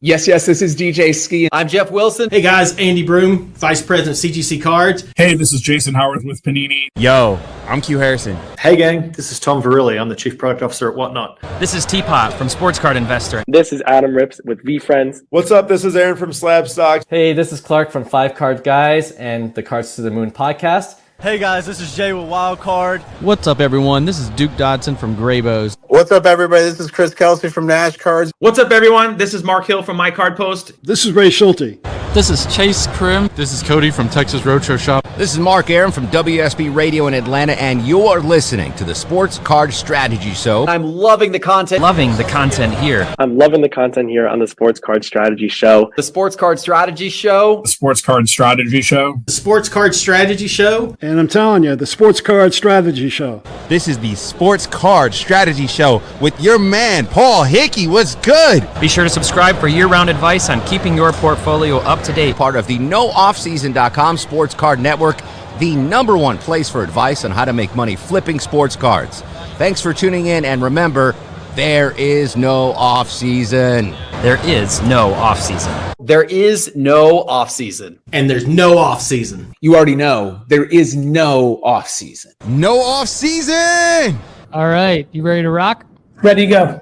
Yes, this is DJ Ski. I'm Jeff Wilson. Hey guys, Andy Broom, Vice President CGC Cards. Hey, this is Jason Howard with Panini. Yo, I'm Q Harrison. Hey gang, this is Tom Verrilli. I'm the Chief Product Officer at Whatnot. This is Teapot from Sports Card Investor. This is Adam Rips with V-Friends. What's up? This is Aaron from Slab Stocks. Hey, this is Clark from 5 Card Guys and the Cards to the Moon podcast. Hey guys, this is Jay with Wild Card. What's up everyone? This is Duke Dodson from Graybos. What's up everybody? This is Chris Kelce from Nash Cards. What's up everyone? This is Mark Hill from My Card Post. This is Ray Schulte. This is Chase Krim. This is Cody from Texas Roadshow Shop. This is Mark Aaron from WSB Radio in Atlanta, and you're listening to the Sports Card Strategy Show. I'm loving the content. Loving the content here. I'm loving the content here on the Sports Card Strategy Show. The Sports Card Strategy Show. The Sports Card Strategy Show. The Sports Card Strategy Show. And I'm telling you, the Sports Card Strategy Show. This is the Sports Card Strategy Show with your man, Paul Hickey. What's good? Be sure to subscribe for year-round advice on keeping your portfolio up to date. Part of the NoOffSeason.com Sports Card Network, the #1 place for advice on how to make money flipping sports cards. Thanks for tuning in, and remember, there is no off-season. There is no off-season. There is no off-season. And there's no off-season. You already know, there is no off-season. No off-season! All right, you ready to rock? Ready to go.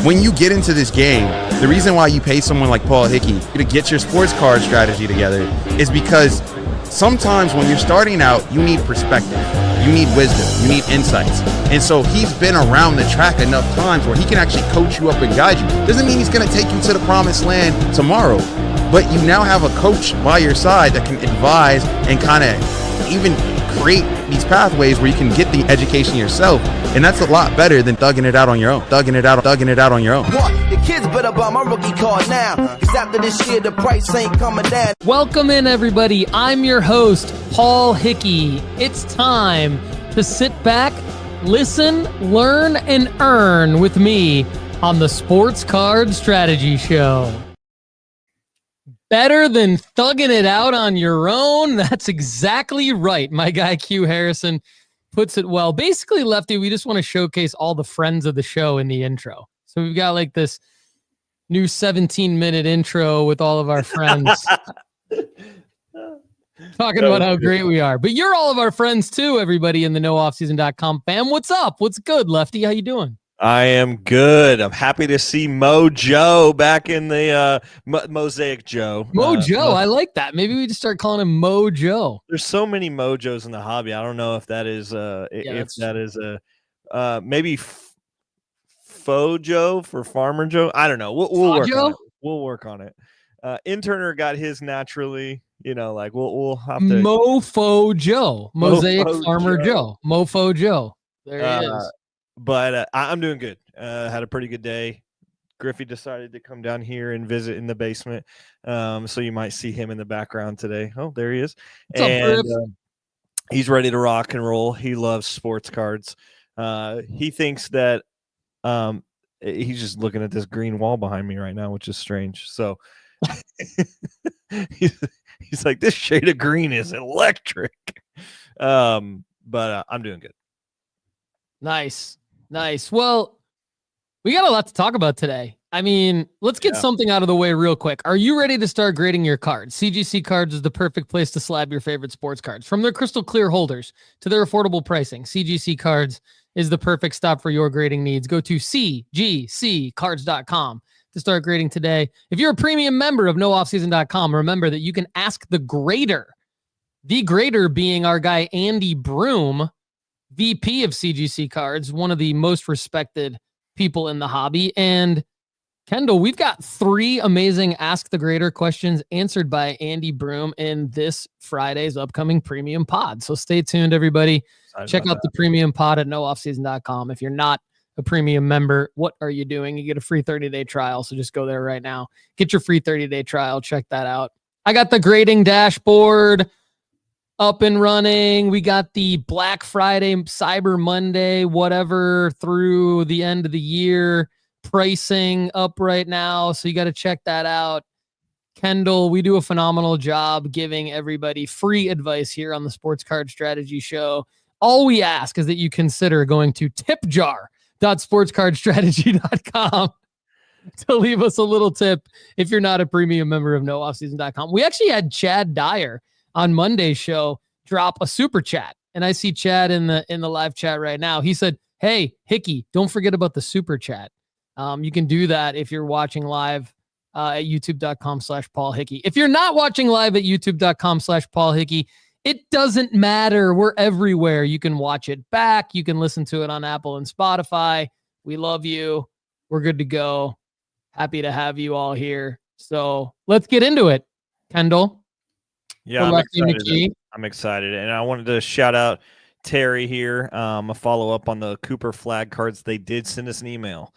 When you get into this game, the reason why you pay someone like Paul Hickey to get your sports card strategy together is because sometimes when you're starting out, you need perspective, you need wisdom, you need insights. And so he's been around the track enough times where he can actually coach you up and guide you. Doesn't mean he's going to take you to the promised land tomorrow, but you now have a coach by your side that can advise and kind of even create these pathways where you can get the education yourself. And that's a lot better than thugging it out on your own. Thugging it out on your own. What? The kids better buy my rookie card now, because after this year, the price ain't coming down. Welcome in, everybody. I'm your host, Paul Hickey. It's time to sit back, listen, learn, and earn with me on the Sports Card Strategy Show. Better than thugging it out on your own? That's exactly right. My guy Q Harrison puts it well. Basically, Lefty, we just want to showcase all the friends of the show in the intro. So we've got like this new 17-minute intro with all of our friends talking about how great we are. But you're all of our friends too, everybody in the NoOffSeason.com fam. What's up? What's good, Lefty? How you doing? I am good. I'm happy to see Mojo back in the Mosaic Joe. Mojo, I like that. Maybe we just start calling him Mojo. There's so many Mojos in the hobby. I don't know if that is maybe Fojo for Farmer Joe. I don't know. We'll work on it. We'll work on it. Interner got his naturally. You know, like we'll have to Mofo Joe, Mosaic Farmer Joe, Mofo Joe. There he is. But I'm doing good. Had a pretty good day. Griffey decided to come down here and visit in the basement. So you might see him in the background today. Oh, there he is. What's up, he's ready to rock and roll. He loves sports cards. He thinks that he's just looking at this green wall behind me right now, which is strange. So he's like, this shade of green is electric. But I'm doing good. Nice. Well, we got a lot to talk about today. I mean, let's get something out of the way real quick. Are you ready to start grading your cards? CGC Cards is the perfect place to slab your favorite sports cards. From their crystal clear holders to their affordable pricing, CGC Cards is the perfect stop for your grading needs. Go to cgccards.com to start grading today. If you're a premium member of NoOffSeason.com, remember that you can ask the grader. The grader being our guy Andy Broom, VP of CGC Cards, one of the most respected people in the hobby. And Kendall, we've got 3 amazing Ask the Grader questions answered by Andy Broom in this Friday's upcoming premium pod. So stay tuned, everybody. Check out the premium pod at NoOffSeason.com. If you're not a premium member, what are you doing? You get a free 30-day trial. So just go there right now. Get your free 30-day trial. Check that out. I got the grading dashboard up and running. We got the Black Friday, Cyber Monday, whatever, through the end of the year pricing up right now. So you got to check that out. Kendall, we do a phenomenal job giving everybody free advice here on the Sports Card Strategy Show. All we ask is that you consider going to tipjar.sportscardstrategy.com to leave us a little tip if you're not a premium member of nooffseason.com. We actually had Chad Dyer on Monday's show drop a super chat, and I see Chad in the live chat right now. He said, "Hey, Hickey, don't forget about the super chat." You can do that if you're watching live at youtube.com/Paul Hickey. If you're not watching live at youtube.com/Paul Hickey, it doesn't matter. We're everywhere. You can watch it back. You can listen to it on Apple and Spotify. We love you. We're good to go. Happy to have you all here. So let's get into it. Kendall. Yeah, I'm excited. And I wanted to shout out Terry here. A follow up on the Cooper Flagg cards. They did send us an email.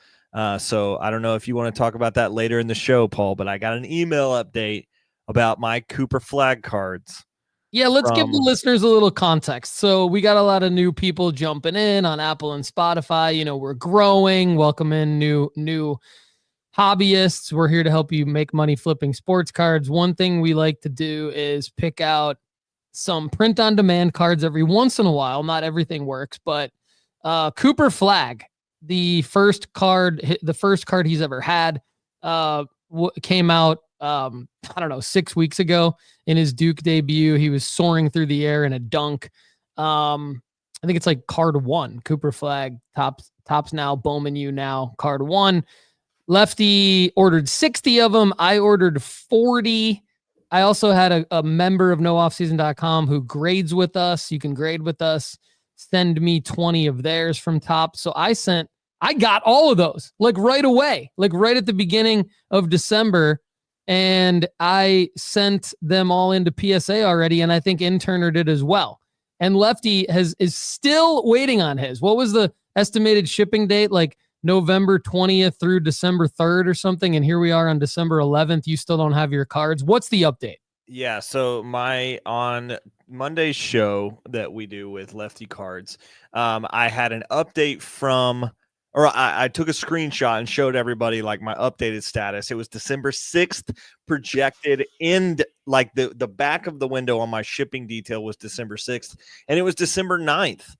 So I don't know if you want to talk about that later in the show, Paul, but I got an email update about my Cooper Flagg cards. Yeah, let's give the listeners a little context. So we got a lot of new people jumping in on Apple and Spotify. You know, we're growing, welcome in new hobbyists. We're here to help you make money flipping sports cards. One thing we like to do is pick out some print-on-demand cards every once in a while. Not everything works, but Cooper Flagg, the first card he's ever had, came out, 6 weeks ago in his Duke debut. He was soaring through the air in a dunk. I think it's like card 1. Cooper Flagg, tops now, Bowman U now, card 1. Lefty ordered 60 of them. I ordered 40. I also had a member of nooffseason.com who grades with us. You can grade with us. Send me 20 of theirs from Top. So I got all of those like right away, like right at the beginning of December. And I sent them all into PSA already. And I think Interner did as well. And Lefty is still waiting on his. What was the estimated shipping date? Like November 20th through December 3rd or something. And here we are on December 11th. You still don't have your cards. What's the update? Yeah. So on Monday's show that we do with Lefty Cards, I had an update I took a screenshot and showed everybody like my updated status. It was December 6th projected end, like the back of the window on my shipping detail was December 6th, and it was December 9th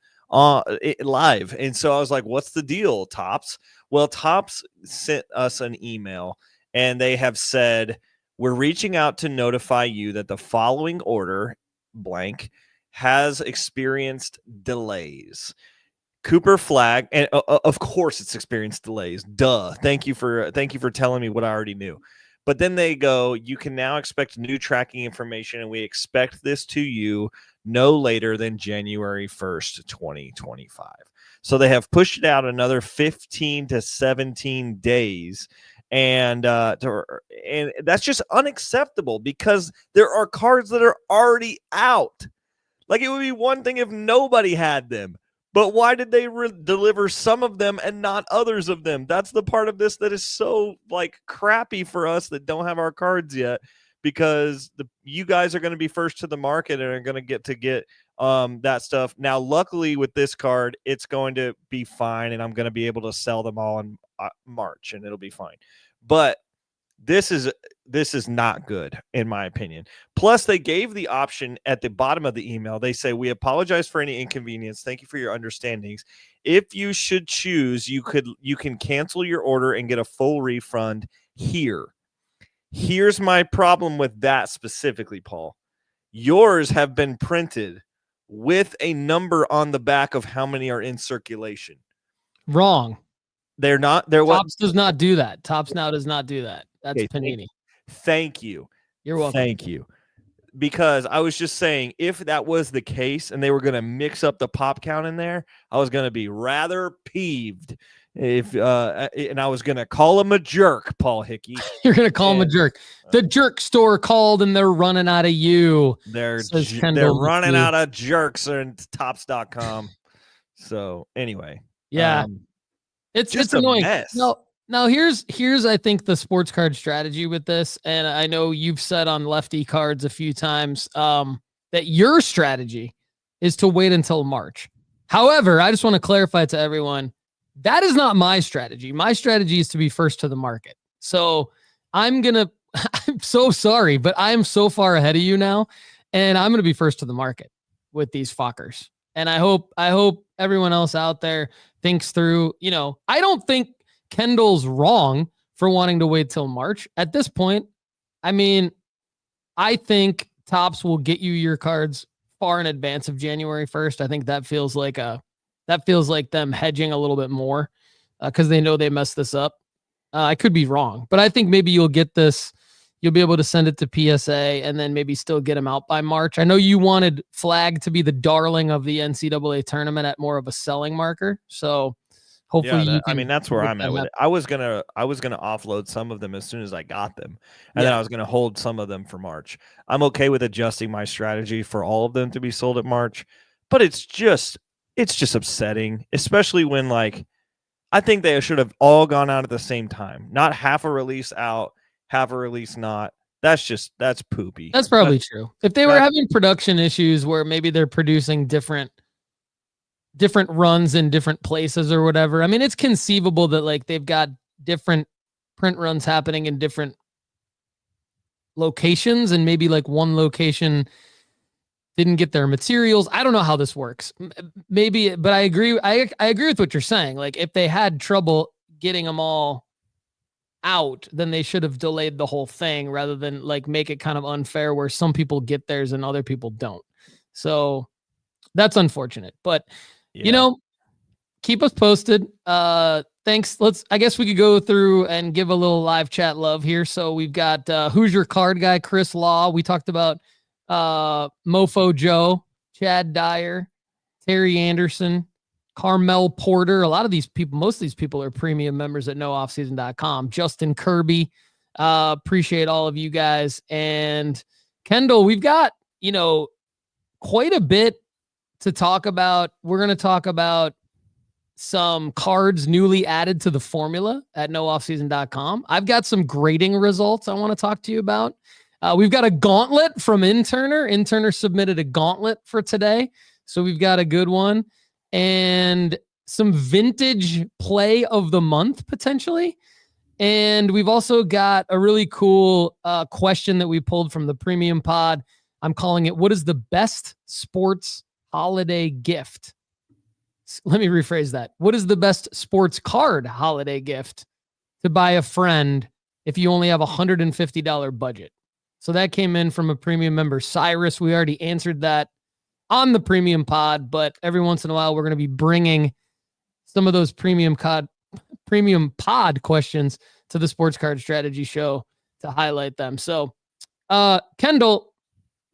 live. And so I was like, what's the deal, Topps? Well, Topps sent us an email and they have said, we're reaching out to notify you that the following order blank has experienced delays. Cooper Flagg, and of course it's experienced delays. Duh. Thank you for telling me what I already knew. But then they go, you can now expect new tracking information, and we expect this to you no later than January 1st, 2025. So they have pushed it out another 15 to 17 days. And that's just unacceptable because there are cards that are already out. Like, it would be one thing if nobody had them. But why did they deliver some of them and not others of them? That's the part of this that is so like crappy for us that don't have our cards yet, because you guys are going to be first to the market and are going to get that stuff. Now, luckily with this card, it's going to be fine, and I'm going to be able to sell them all in March, and it'll be fine. But this is not good, in my opinion. Plus, they gave the option at the bottom of the email. They say, we apologize for any inconvenience. Thank you for your understandings. If you should choose, you can cancel your order and get a full refund here. Here's my problem with that specifically, Paul. Yours have been printed with a number on the back of how many are in circulation. Wrong. They're not. Topps does not do that. Topps now does not do that. That's okay, Panini. Thank you. You're welcome. Thank you. Because I was just saying, if that was the case and they were going to mix up the pop count in there, I was going to be rather peeved. And I was going to call him a jerk, Paul Hickey. You're going to call him a jerk. The jerk store called and they're running out of you. They're running out of jerks on Topps.com. So anyway. Yeah. It's annoying. Now here's I think the sports card strategy with this, and I know you've said on Lefty Cards a few times that your strategy is to wait until March. However, I just want to clarify to everyone, that is not my strategy. My strategy is to be first to the market. So I'm so sorry, but I'm so far ahead of you now, and I'm going to be first to the market with these fuckers. And I hope everyone else out there thinks through, I don't think Kendall's wrong for wanting to wait till March. At this point, I mean, I think Topps will get you your cards far in advance of January 1st. I think that feels like them hedging a little bit more because they know they messed this up. I could be wrong, but I think maybe you'll get this. You'll be able to send it to PSA and then maybe still get them out by March. I know you wanted Flagg to be the darling of the NCAA tournament at more of a selling marker. So hopefully that's where I'm at with it. I was gonna offload some of them as soon as I got them, and then I was gonna hold some of them for March. I'm okay with adjusting my strategy for all of them to be sold at March, but it's just upsetting, especially when I think they should have all gone out at the same time, not half a release out, half a release not. That's poopy. That's probably true. If they were having production issues where maybe they're producing different runs in different places or whatever. I mean, it's conceivable that they've got different print runs happening in different locations and maybe one location didn't get their materials. I don't know how this works. Maybe, but I agree. I agree with what you're saying. If they had trouble getting them all out, then they should have delayed the whole thing rather than make it kind of unfair where some people get theirs and other people don't. So that's unfortunate, but keep us posted. Thanks. I guess we could go through and give a little live chat love here. So we've got, who's your card guy? Chris Law. We talked about, Mofo Joe, Chad Dyer, Terry Anderson, Carmel Porter. A lot of these people, most of these people are premium members at nooffseason.com. Justin Kirby. Appreciate all of you guys. And Kendall, we've got, quite a bit to talk about. We're going to talk about some cards newly added to the formula at nooffseason.com. I've got some grading results I want to talk to you about. We've got a gauntlet from Interner. Interner submitted a gauntlet for today, so we've got a good one. And some vintage play of the month, potentially. And we've also got a really cool question that we pulled from the premium pod. I'm calling it, what is the best sports holiday gift? Let me rephrase that. What is the best sports card holiday gift to buy a friend if you only have a $150 budget? So that came in from a premium member, Cyrus. We already answered that on the premium pod, but every once in a while, we're going to be bringing some of those premium pod questions to the Sports Card Strategy Show to highlight them. So, Kendall,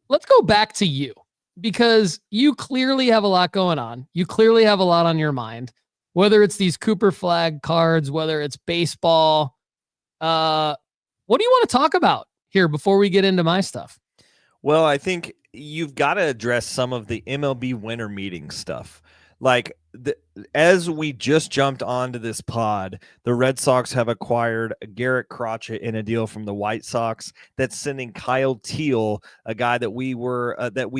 let's go back to you because you clearly have a lot going on. You clearly have a lot on your mind, whether it's these Cooper Flagg cards, whether it's baseball. What do you want to talk about here before we get into my stuff? Well, I think you've got to address some of the MLB winter meeting stuff. As we just jumped onto this pod, the Red Sox have acquired Garrett Crotchet in a deal from the White Sox that's sending Kyle Teal, a guy that we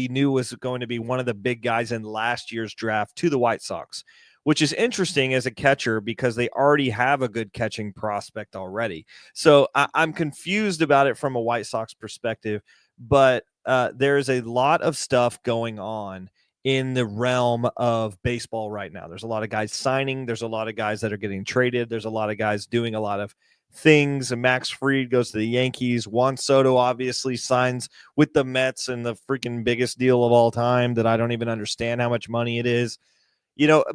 knew was going to be one of the big guys in last year's draft, to the White Sox, which is interesting as a catcher because they already have a good catching prospect already. So I'm confused about it from a White Sox perspective, but there's a lot of stuff going on in the realm of baseball right now. There's a lot of guys signing. There's a lot of guys that are getting traded. There's a lot of guys doing a lot of things. And Max Fried goes to the Yankees. Juan Soto obviously signs with the Mets in the freaking biggest deal of all time that I don't even understand how much money it is.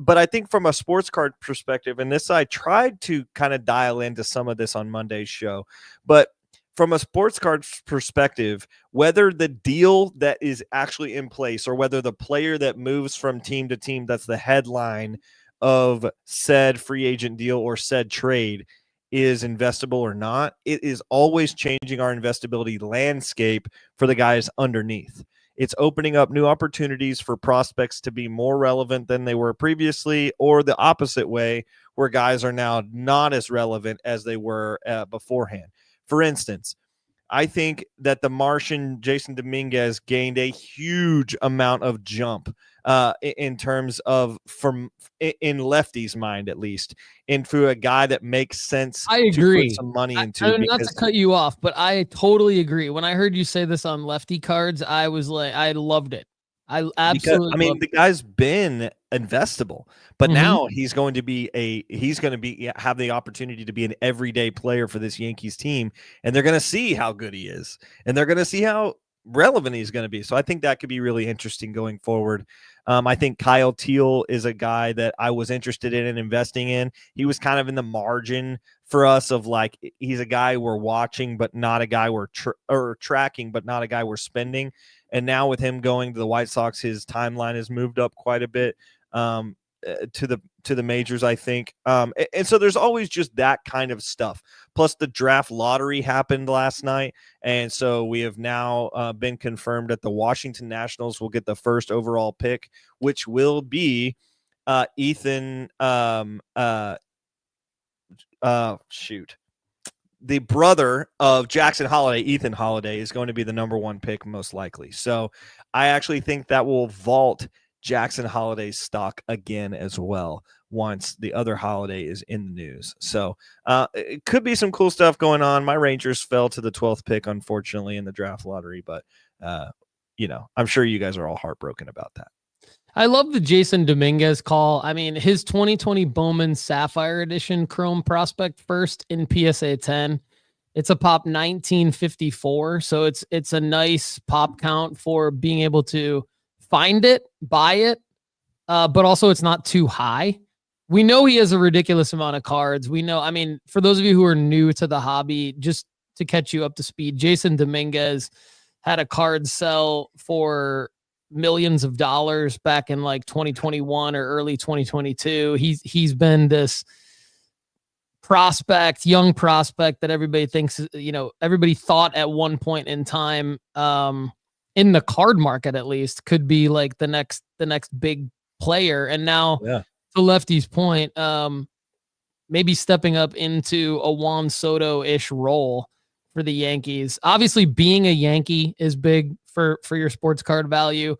But I think from a sports card perspective, and this, I tried to kind of dial into some of this on Monday's show, but from a sports card perspective, whether the deal that is actually in place or whether the player that moves from team to team, that's the headline of said free agent deal or said trade, is investable or not, it is always changing our investability landscape for the guys underneath. It's opening up new opportunities for prospects to be more relevant than they were previously, or the opposite way, where guys are now not as relevant as they were beforehand. For instance, I think that the Martian Jason Dominguez gained a huge amount of jump in terms of, in Lefty's mind at least, into a guy that makes sense. I agree. To put some money into. Not to cut you off, but I totally agree. When I heard you say this on Lefty cards, I was like, I loved it. I absolutely. The guy's been investable. But Mhm. now he's going to have the opportunity to be an everyday player for this Yankees team, and they're going to see how good he is, and they're going to see how relevant he's going to be. So I think that could be really interesting going forward. I think Kyle Teal is a guy that I was interested in investing in. He was kind of in the margin for us of like, he's a guy we're watching, but not a guy we're tracking, but not a guy we're spending. And now with him going to the White Sox, his timeline has moved up quite a bit to the majors, I think. And so there's always just that kind of stuff. Plus the draft lottery happened last night. And so we have now been confirmed that the Washington Nationals will get the first overall pick, which will be Ethan the brother of Jackson Holiday, Ethan Holiday, is going to be the number 1 pick most likely. So I actually think that will vault Jackson Holiday's stock again as well once the other Holiday is in the news. So it could be some cool stuff going on. My Rangers fell to the 12th pick, unfortunately, in the draft lottery, but I'm sure you guys are all heartbroken about that. I love the Jason Dominguez call. I mean, his 2020 Bowman Sapphire Edition Chrome prospect first in PSA 10. It's a pop 1954, so it's a nice pop count for being able to find it, buy it, but also it's not too high. We know he has a ridiculous amount of cards. We know, I mean, for those of you who are new to the hobby, just to catch you up to speed, Jason Dominguez had a card sell for millions of dollars back in like 2021 or early 2022. He's been this young prospect that everybody thinks, everybody thought at one point in time, in the card market at least, could be like the next big player. And now, to Lefty's point, maybe stepping up into a Juan Soto-ish role for the Yankees. Obviously, being a Yankee is big for your sports card value.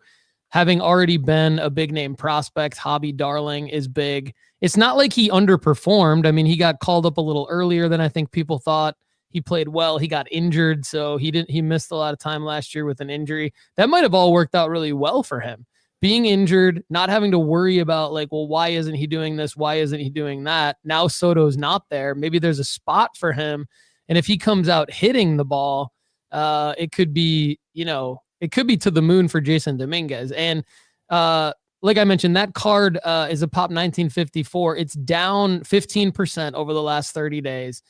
Having already been a big name prospect, hobby darling, is big. It's not like he underperformed. I mean, he got called up a little earlier than I think people thought. He played well. He got injured, so he missed a lot of time last year with an injury. That might have all worked out really well for him. Being injured, not having to worry about like, well, why isn't he doing this? Why isn't he doing that? Now Soto's not there. Maybe there's a spot for him. And if he comes out hitting the ball, it could be, it could be to the moon for Jason Dominguez. And like I mentioned, that card is a pop 1954. It's down 15% over the last 30 days.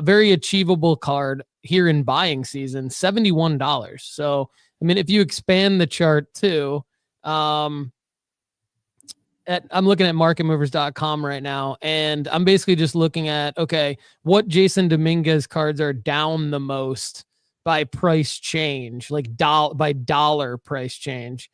Very achievable card here in buying season, $71. So, I mean, if you expand the chart too, I'm looking at marketmovers.com right now, and I'm basically just looking at, okay, what Jason Dominguez cards are down the most by price change, like by dollar price change.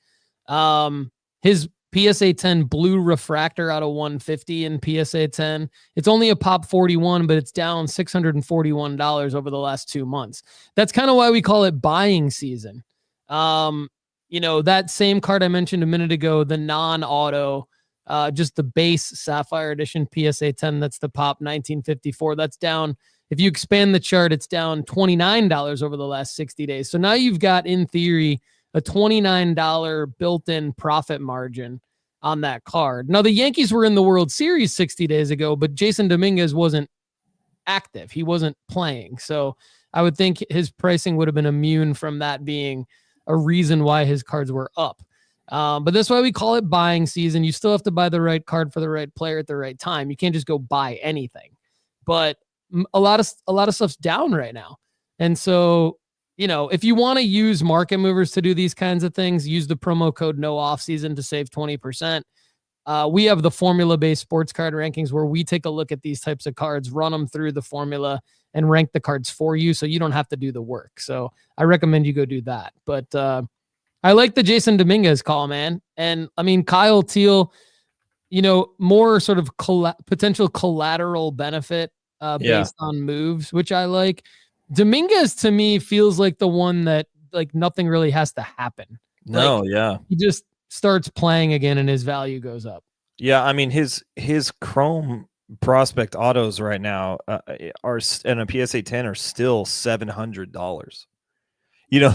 His PSA 10 blue refractor out of 150 in PSA 10. It's only a pop 41, but it's down $641 over the last 2 months. That's kind of why we call it buying season. That same card I mentioned a minute ago, the non-auto, just the base Sapphire Edition PSA 10, that's the pop 1954. That's down. If you expand the chart, it's down $29 over the last 60 days. So now you've got, in theory, a $29 built-in profit margin on that card. Now, the Yankees were in the World Series 60 days ago, but Jason Dominguez wasn't active. He wasn't playing. So I would think his pricing would have been immune from that being a reason why his cards were up. But that's why we call it buying season. You still have to buy the right card for the right player at the right time. You can't just go buy anything. But a lot of stuff's down right now. And so, if you want to use Market Movers to do these kinds of things, use the promo code NOOFFSEASON to save 20%. We have the formula-based sports card rankings where we take a look at these types of cards, run them through the formula, and rank the cards for you so you don't have to do the work. So I recommend you go do that. But I like the Jason Dominguez call, man. And I mean, Kyle Teal, more sort of potential collateral benefit based on moves, which I like. Dominguez to me feels like the one that like nothing really has to happen. He just starts playing again and his value goes up. Yeah, I mean his Chrome prospect autos right now are in a PSA 10 are still $700.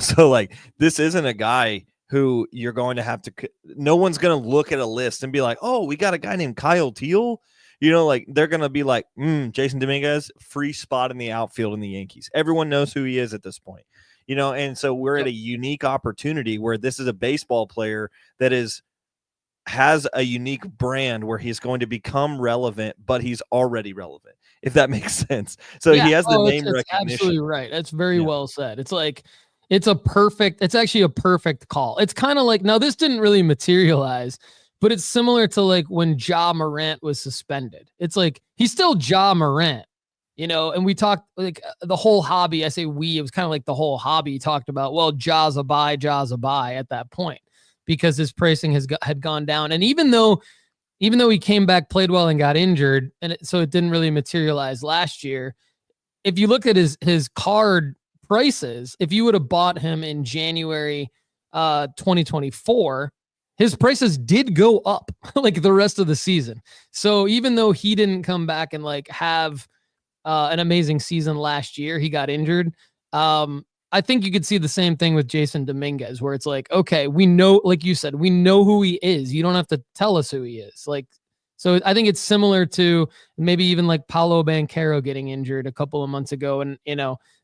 So like this isn't a guy who you're going to have to, no one's going to look at a list and be like, oh, we got a guy named Kyle Teal. Like they're going to be like, Jason Dominguez, free spot in the outfield in the Yankees. Everyone knows who he is at this point, and so we're at a unique opportunity where this is a baseball player that has a unique brand where he's going to become relevant, but he's already relevant, if that makes sense. So he has the name recognition. Absolutely right. That's very well said. It's like, it's actually a perfect call. It's kind of like, now this didn't really materialize, but it's similar to like when Ja Morant was suspended. It's like, he's still Ja Morant, and we talked like the whole hobby. I say it was kind of like the whole hobby talked about, well, Ja's a buy at that point because his pricing had gone down. And even though he came back, played well and got injured, so it didn't really materialize last year. If you look at his card prices, if you would have bought him in January 2024, his prices did go up like the rest of the season. So even though he didn't come back and like have an amazing season last year, he got injured. I think you could see the same thing with Jason Dominguez, where it's like, okay, we know, like you said, we know who he is. You don't have to tell us who he is. Like, so I think it's similar to maybe even like Paolo Banchero getting injured a couple of months ago and,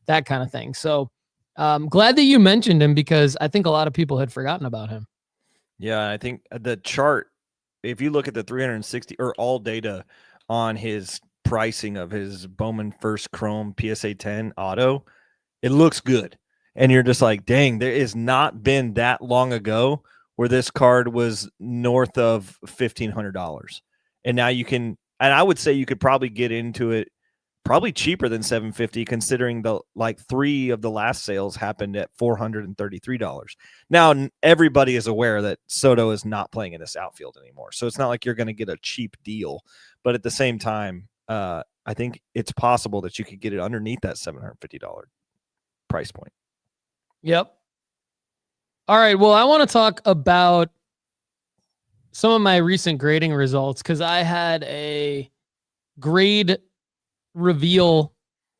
that kind of thing. So glad that you mentioned him because I think a lot of people had forgotten about him. Yeah, I think the chart, if you look at the 360 or all data on his pricing of his Bowman First Chrome PSA 10 auto, it looks good. And you're just like, dang, there has not been that long ago where this card was north of $1,500. And now you can, and I would say you could probably get into it probably cheaper than $750, considering the like 3 of the last sales happened at $433. Now everybody is aware that Soto is not playing in this outfield anymore, so it's not like you're going to get a cheap deal. But at the same time, I think it's possible that you could get it underneath that $750 price point. Yep. All right. Well, I want to talk about some of my recent grading results because I had a grade reveal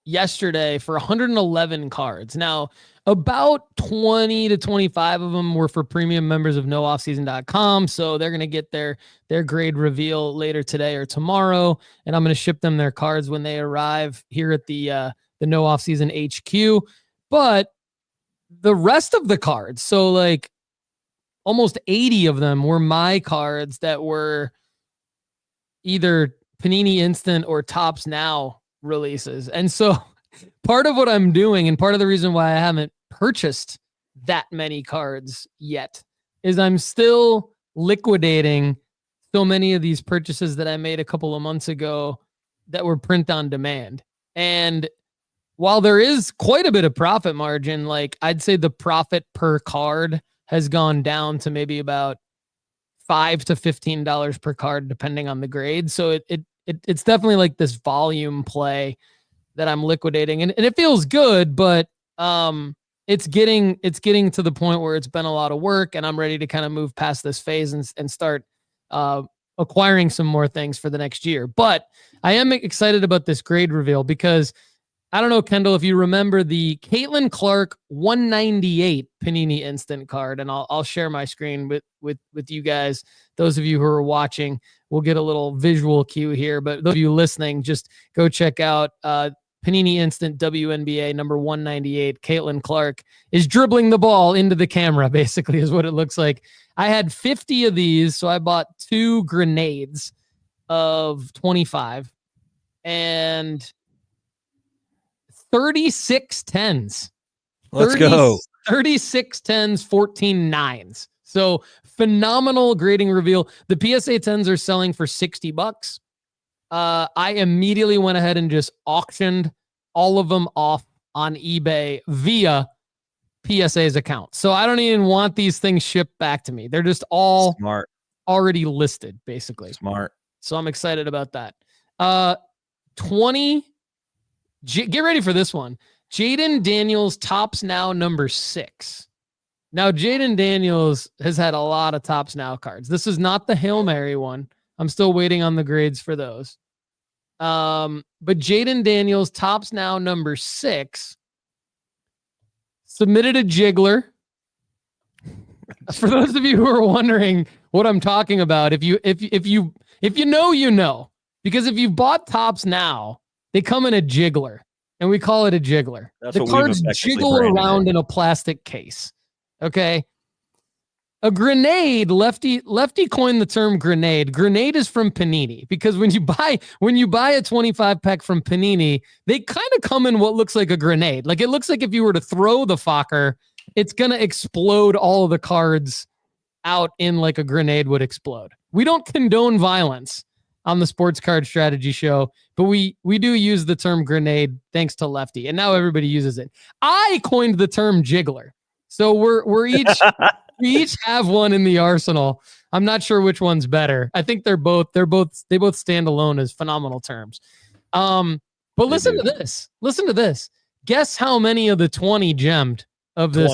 yesterday for 111 cards. Now, about 20 to 25 of them were for premium members of nooffseason.com. So they're going to get their grade reveal later today or tomorrow. And I'm going to ship them their cards when they arrive here at the No Off Season HQ. But the rest of the cards, so like almost 80 of them were my cards that were either Panini Instant or Topps Now releases. And so part of what I'm doing and part of the reason why I haven't purchased that many cards yet is I'm still liquidating so many of these purchases that I made a couple of months ago that were print on demand. And while there is quite a bit of profit margin, like I'd say the profit per card has gone down to maybe about $5 to $15 per card, depending on the grade. So it's definitely like this volume play that I'm liquidating, and it feels good, but it's getting to the point where it's been a lot of work, and I'm ready to kind of move past this phase and start acquiring some more things for the next year. But I am excited about this grade reveal because I don't know, Kendall, if you remember the Caitlin Clark 198 Panini Instant card, and I'll share my screen with you guys. Those of you who are watching, we'll get a little visual cue here, but those of you listening, just go check out Panini Instant WNBA number 198. Caitlin Clark is dribbling the ball into the camera, basically, is what it looks like. I had 50 of these, so I bought 2 grenades of 25 and 36 10s. Let's go. 36 10s, 14 9s. So phenomenal grading reveal. The PSA 10s are selling for $60. I immediately went ahead and just auctioned all of them off on eBay via PSA's account. So I don't even want these things shipped back to me. They're just all smart, already listed, basically. Smart. So I'm excited about that. 20. Get ready for this one. Jaden Daniels Topps Now number 6. Now, Jaden Daniels has had a lot of Topps Now cards. This is not the Hail Mary one. I'm still waiting on the grades for those. But Jaden Daniels Topps Now number 6 submitted a jiggler. For those of you who are wondering what I'm talking about, if you know, you know, because if you've bought Topps now, they come in a jiggler, and we call it a jiggler. That's the what we've cards effectively jiggle branded around it. in a plastic case. Okay. A grenade, Lefty coined the term grenade. Grenade is from Panini, because when you buy a 25 pack from Panini, they kind of come in what looks like a grenade. Like, it looks like if you were to throw the fucker, it's going to explode all of the cards out in like a grenade would explode. We don't condone violence on the Sports Card Strategy Show, but we do use the term grenade thanks to Lefty, and now everybody uses it. I coined the term jiggler. So we're each we each have one in the arsenal. I'm not sure which one's better. I think they both stand alone as phenomenal terms. But listen to this. Listen to this. Guess how many of the 20 gemmed of this?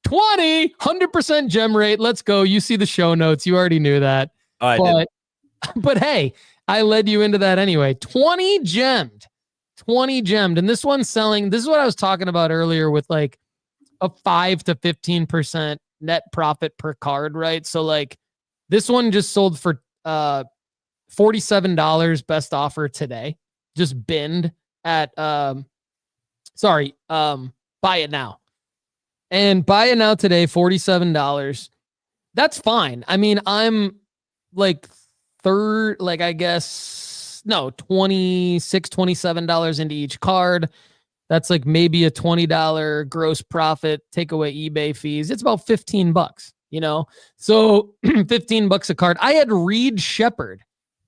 20, 100% gem rate. Let's go. You see the show notes. You already knew that. But hey, I led you into that anyway. 20 gemmed. And this one's selling. This is what I was talking about earlier with like a 5 to 15% net profit per card, right? So like this one just sold for $47 best offer today. Just binned at buy it now. And buy it now today, $47. That's fine. I mean, I'm like $26, $27 into each card. That's like maybe a $20 gross profit, take away eBay fees. It's about $15, you know? So $15 a card. I had Reed Shepherd.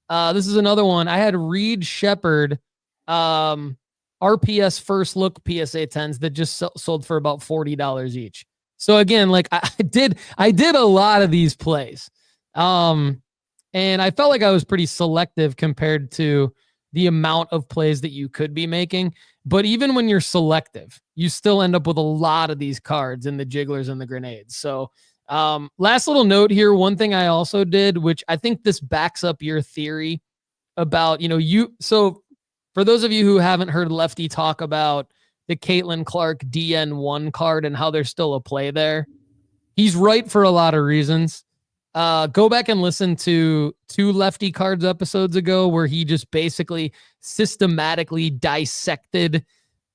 This is another one. I had Reed Shepherd, RPS first look PSA 10s that just sold for about $40 each. So again, like I did a lot of these plays. And I felt like I was pretty selective compared to the amount of plays that you could be making. But even when you're selective, you still end up with a lot of these cards in the jigglers and the grenades. So last little note here. One thing I also did, which I think this backs up your theory about, so for those of you who haven't heard Lefty talk about the Caitlin Clark DN1 card and how there's still a play there, he's right for a lot of reasons. Go back and listen to 2 Lefty Cards episodes ago where he just basically systematically dissected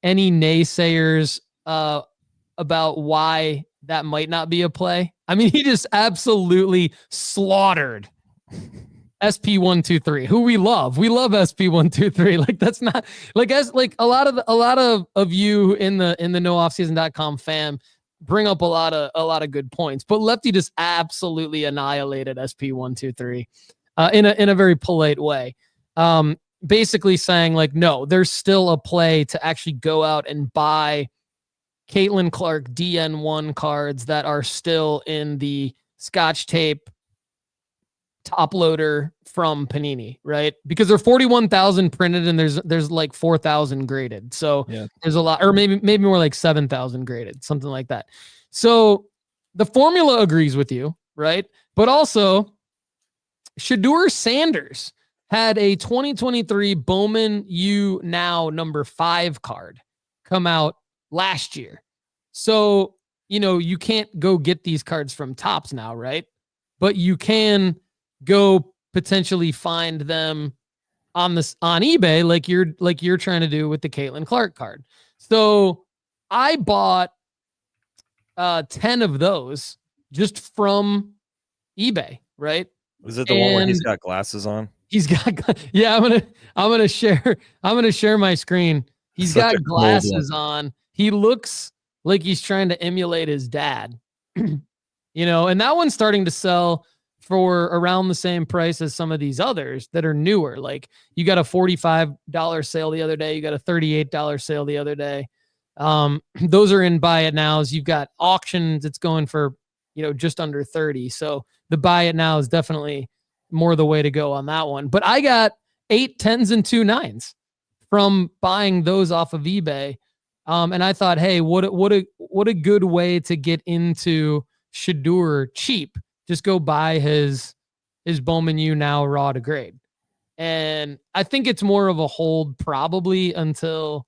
any naysayers about why that might not be a play. I mean, he just absolutely slaughtered SP123, who we love. We love SP123. Like, that's not like, as like a lot of you in the nooffseason.com fam bring up a lot of good points, but Lefty just absolutely annihilated SP123 in a very polite way. Basically saying like, no, there's still a play to actually go out and buy Caitlin Clark DN1 cards that are still in the Scotch tape top loader from Panini, right? Because they're 41,000 printed and there's like 4,000 graded. So there's a lot, or maybe more like 7,000 graded, something like that. So the formula agrees with you, right? But also Shedeur Sanders had a 2023 Bowman U Now number 5 card come out last year. So, you can't go get these cards from Topps now, right? But you can go potentially find them on eBay like you're trying to do with the Caitlin Clark card. So I bought 10 of those just from eBay, right? Is it the one where he's got glasses on? He's got, yeah, I'm gonna share my screen. He's got glasses on. He looks like he's trying to emulate his dad, and that one's starting to sell for around the same price as some of these others that are newer. Like, you got a $45 sale the other day. You got a $38 sale the other day. Those are in buy it nows. You've got auctions. It's going for, just under 30. So the buy it now is definitely more the way to go on that one. But I got 8 10s and 2 9s from buying those off of eBay. And I thought, hey, what a good way to get into Shedeur cheap. Just go buy his Bowman U Now raw to grade. And I think it's more of a hold probably until,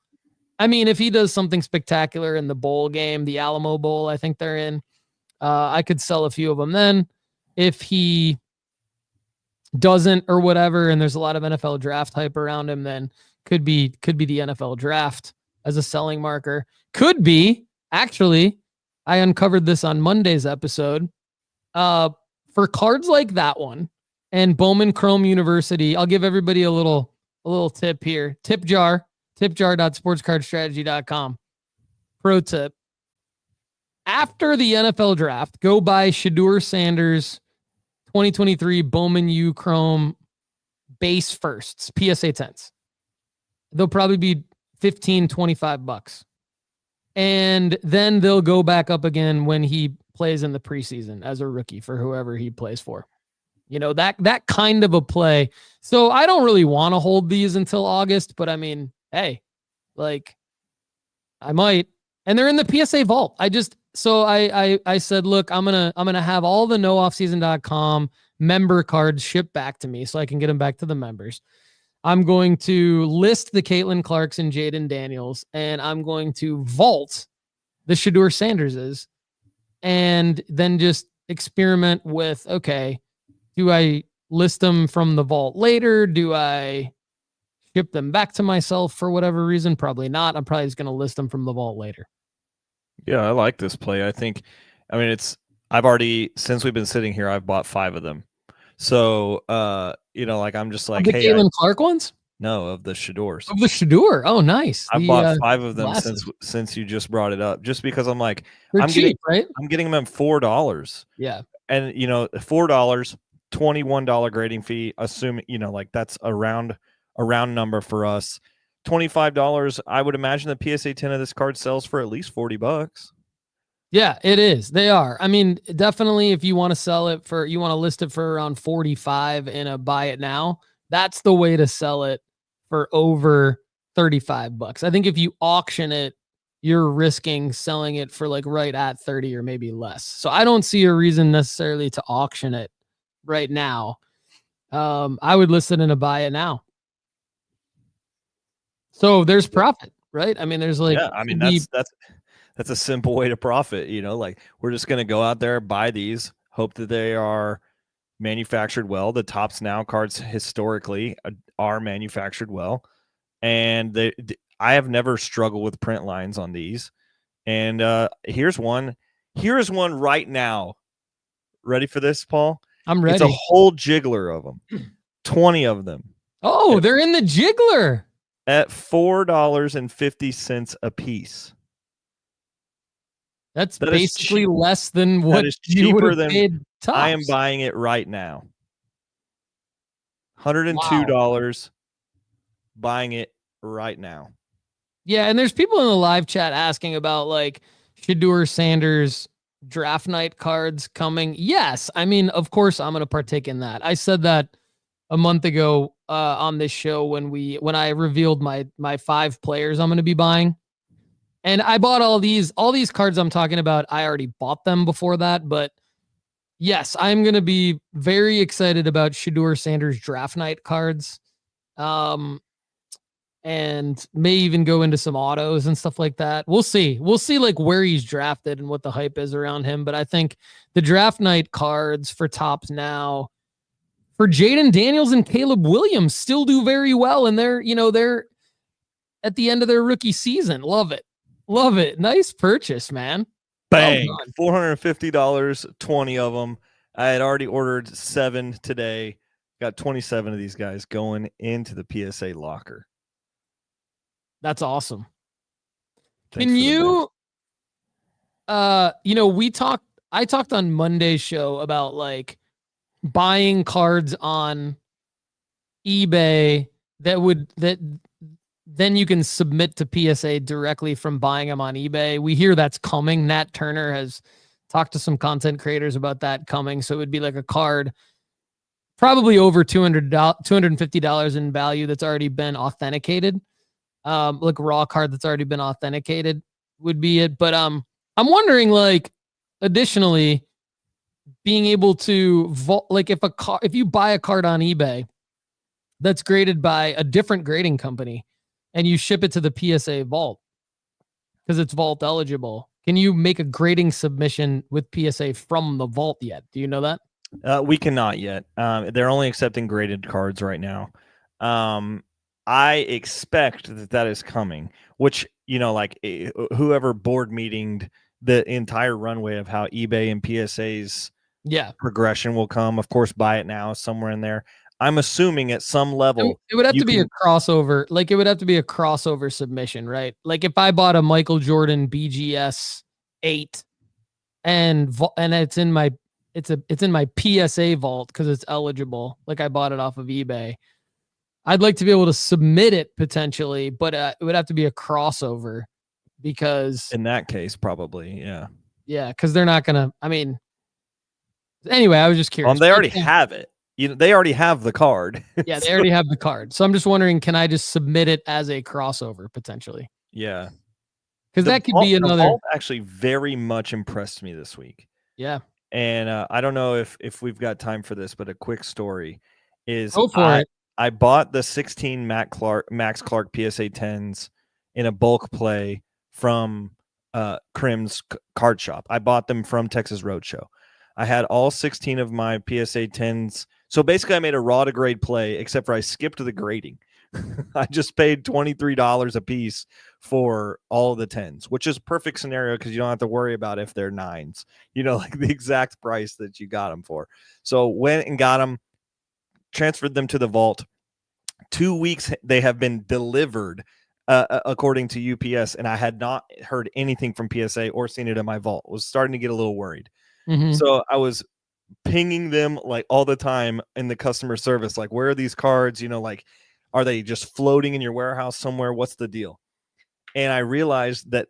if he does something spectacular in the bowl game, the Alamo Bowl, I think they're in, I could sell a few of them then. If he doesn't or whatever, and there's a lot of NFL draft hype around him, then could be the NFL draft as a selling marker. Could be, actually, I uncovered this on Monday's episode. For cards like that one and Bowman Chrome University, I'll give everybody a little tip here. tipjar.sportscardstrategy.com. Pro tip. After the NFL draft, go buy Shedeur Sanders 2023 Bowman U Chrome base firsts, PSA 10s. They'll probably be $15-$25. And then they'll go back up again when he plays in the preseason as a rookie for whoever he plays for. You know, that kind of a play. So I don't really want to hold these until August, but I mean, hey, like I might. And they're in the PSA Vault. I said, look, I'm gonna have all the nooffseason.com member cards shipped back to me so I can get them back to the members. I'm going to list the Caitlin Clarks and Jaden Daniels, and I'm going to vault the Shedeur Sanderses, and then just experiment with, okay, do I list them from the vault later? Do I ship them back to myself for whatever reason? Probably not. I'm probably just going to list them from the vault later. Yeah, I like this play. I've already, since we've been sitting here, I've bought 5 of them. So, like I'm just like, of the Caitlin Clark ones? No, of the Shedeurs. Of the Shedeur. Oh, nice. I bought 5 of them since you just brought it up, just because I'm like, they're cheap, right? I'm getting them at $4. Yeah. And $4, $21 grading fee, assuming, that's a round number for us. $25, I would imagine the PSA 10 of this card sells for at least $40. Yeah, it is. They are. I mean, definitely if you want to sell it you want to list it for around 45 in a buy it now, that's the way to sell it for over $35. I think if you auction it, you're risking selling it for like right at 30 or maybe less. So I don't see a reason necessarily to auction it right now. I would list it in a buy it now. So there's profit, right? I mean, there's like, yeah, I mean, that's a simple way to profit, like we're just going to go out there, buy these, hope that they are manufactured well. The Tops Now cards historically are manufactured well. And I have never struggled with print lines on these. And here's one right now. Ready for this, Paul? I'm ready. It's a whole jiggler of them. 20 of them. Oh, they're in the jiggler. At $4.50 a piece. That's basically less than what you would have paid Tops. I am buying it right now. $102. Buying it right now. Yeah, and there's people in the live chat asking about like Shedeur Sanders draft night cards coming. Yes, I mean, of course I'm going to partake in that. I said that a month ago on this show when I revealed my 5 players I'm going to be buying. And I bought all these cards I'm talking about. I already bought them before that, but yes, I'm going to be very excited about Shedeur Sanders draft night cards. And may even go into some autos and stuff like that. We'll see like where he's drafted and what the hype is around him. But I think the draft night cards for Tops Now for Jaden Daniels and Caleb Williams still do very well. And they're at the end of their rookie season. Love it. Nice purchase, man. Bang. $450, 20 of them. I had already ordered 7 today. Got 27 of these guys going into the PSA locker. That's awesome. Thanks Can you, I talked on Monday's show about like buying cards on eBay that then you can submit to PSA directly from buying them on eBay. We hear that's coming. Nat Turner has talked to some content creators about that coming. So it would be like a card probably over $250 in value that's already been authenticated. Like a raw card that's already been authenticated would be it. But I'm wondering, like, additionally, being able to vault, like if you buy a card on eBay that's graded by a different grading company and you ship it to the PSA Vault because it's vault eligible, Can you make a grading submission with PSA from the vault yet? Do you know that? We cannot yet. They're only accepting graded cards right now. I expect that is coming, which, like whoever board meetinged the entire runway of how eBay and PSA's progression will come. Of course, buy it now somewhere in there. I'm assuming at some level it would have to be a crossover. Like it would have to be a crossover submission, right? Like if I bought a Michael Jordan BGS 8 and it's in my PSA vault because it's eligible. Like I bought it off of eBay. I'd like to be able to submit it potentially, but it would have to be a crossover because in that case, probably, yeah. Yeah, because they're not gonna. I mean, anyway, I was just curious. They already have it. They already have the card. Yeah, they already have the card. So I'm just wondering, can I just submit it as a crossover potentially? Yeah, because that could be another. The vault actually very much impressed me this week. Yeah, and I don't know if we've got time for this, but a quick story is go for it. I bought the 16 Max Clark PSA 10s in a bulk play from Crim's card shop. I bought them from Texas Roadshow. I had all 16 of my PSA 10s. So basically I made a raw to grade play, except for I skipped the grading. I just paid $23 a piece for all of the 10s, which is a perfect scenario because you don't have to worry about if they're 9s, like the exact price that you got them for. So went and got them, transferred them to the vault. 2 weeks they have been delivered according to UPS, and I had not heard anything from PSA or seen it in my vault. I was starting to get a little worried. Mm-hmm. So I was pinging them like all the time in the customer service, like, where are these cards? Like, are they just floating in your warehouse somewhere? What's the deal? And I realized that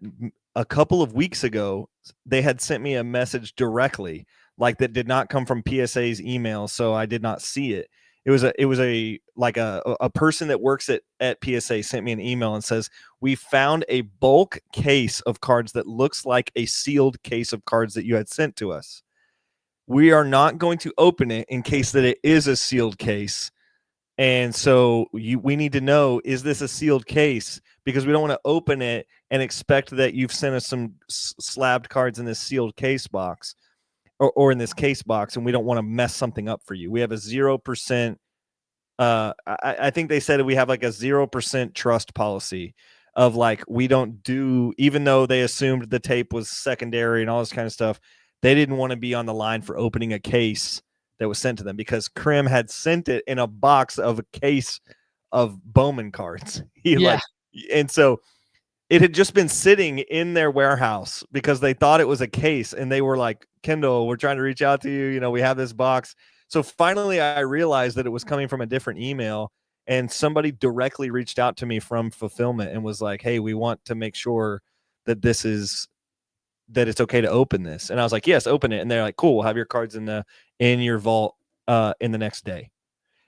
a couple of weeks ago, they had sent me a message directly, like that did not come from PSA's email. So I did not see it. It was a person that works at PSA sent me an email and says, we found a bulk case of cards that looks like a sealed case of cards that you had sent to us. We are not going to open it in case that it is a sealed case. And so we need to know, is this a sealed case? Because we don't want to open it and expect that you've sent us some slabbed cards in this sealed case box. Or in this case box, and we don't want to mess something up for you. We have a 0%. I think they said we have like a 0% trust policy of like, we don't do, even though they assumed the tape was secondary and all this kind of stuff, they didn't want to be on the line for opening a case that was sent to them because Crim had sent it in a box of a case of Bowman cards. And so it had just been sitting in their warehouse because they thought it was a case, and they were like, Kendall, we're trying to reach out to you. We have this box. So finally I realized that it was coming from a different email, and somebody directly reached out to me from fulfillment and was like, hey, we want to make sure that that it's okay to open this. And I was like, yes, open it. And they're like, cool, we'll have your cards in your vault in the next day.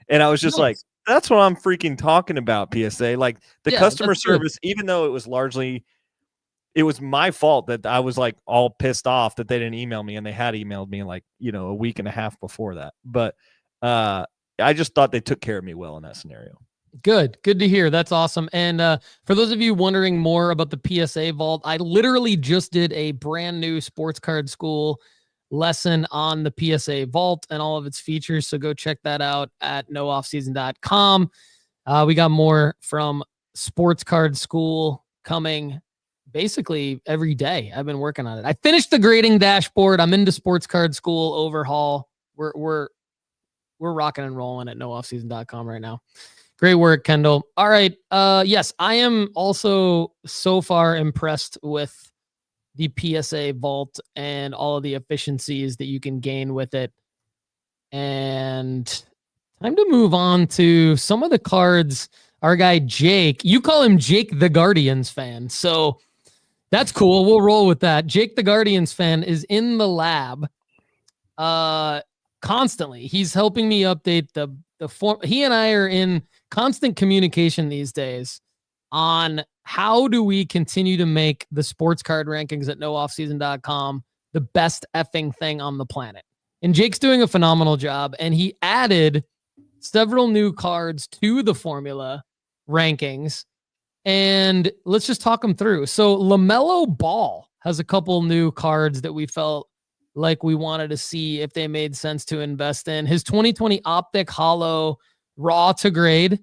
And I was just like, that's what I'm freaking talking about, PSA. Like the customer service, even though it was my fault that I was like all pissed off that they didn't email me, and they had emailed me like, a week and a half before that. But I just thought they took care of me well in that scenario. Good to hear. That's awesome. And for those of you wondering more about the PSA vault, I literally just did a brand new sports card school lesson on the PSA vault and all of its features. So go check that out at nooffseason.com. We got more from Sports Card School coming basically every day. I've been working on it. I finished the grading dashboard. I'm into Sports Card School overhaul. We're rocking and rolling at nooffseason.com right now. Great work, Kendall. All right. Yes, I am also so far impressed with the PSA vault and all of the efficiencies that you can gain with it. And time to move on to some of the cards. Our guy Jake, you call him Jake the Guardians fan, so that's cool. We'll roll with that. Jake the Guardians fan is in the lab constantly. He's helping me update the form. He and I are in constant communication these days on how do we continue to make the sports card rankings at nooffseason.com the best effing thing on the planet. And Jake's doing a phenomenal job, and he added several new cards to the formula rankings, and let's just talk them through. So Lamelo Ball has a couple new cards that we felt like we wanted to see if they made sense to invest in. His 2020 Optic Holo raw to grade,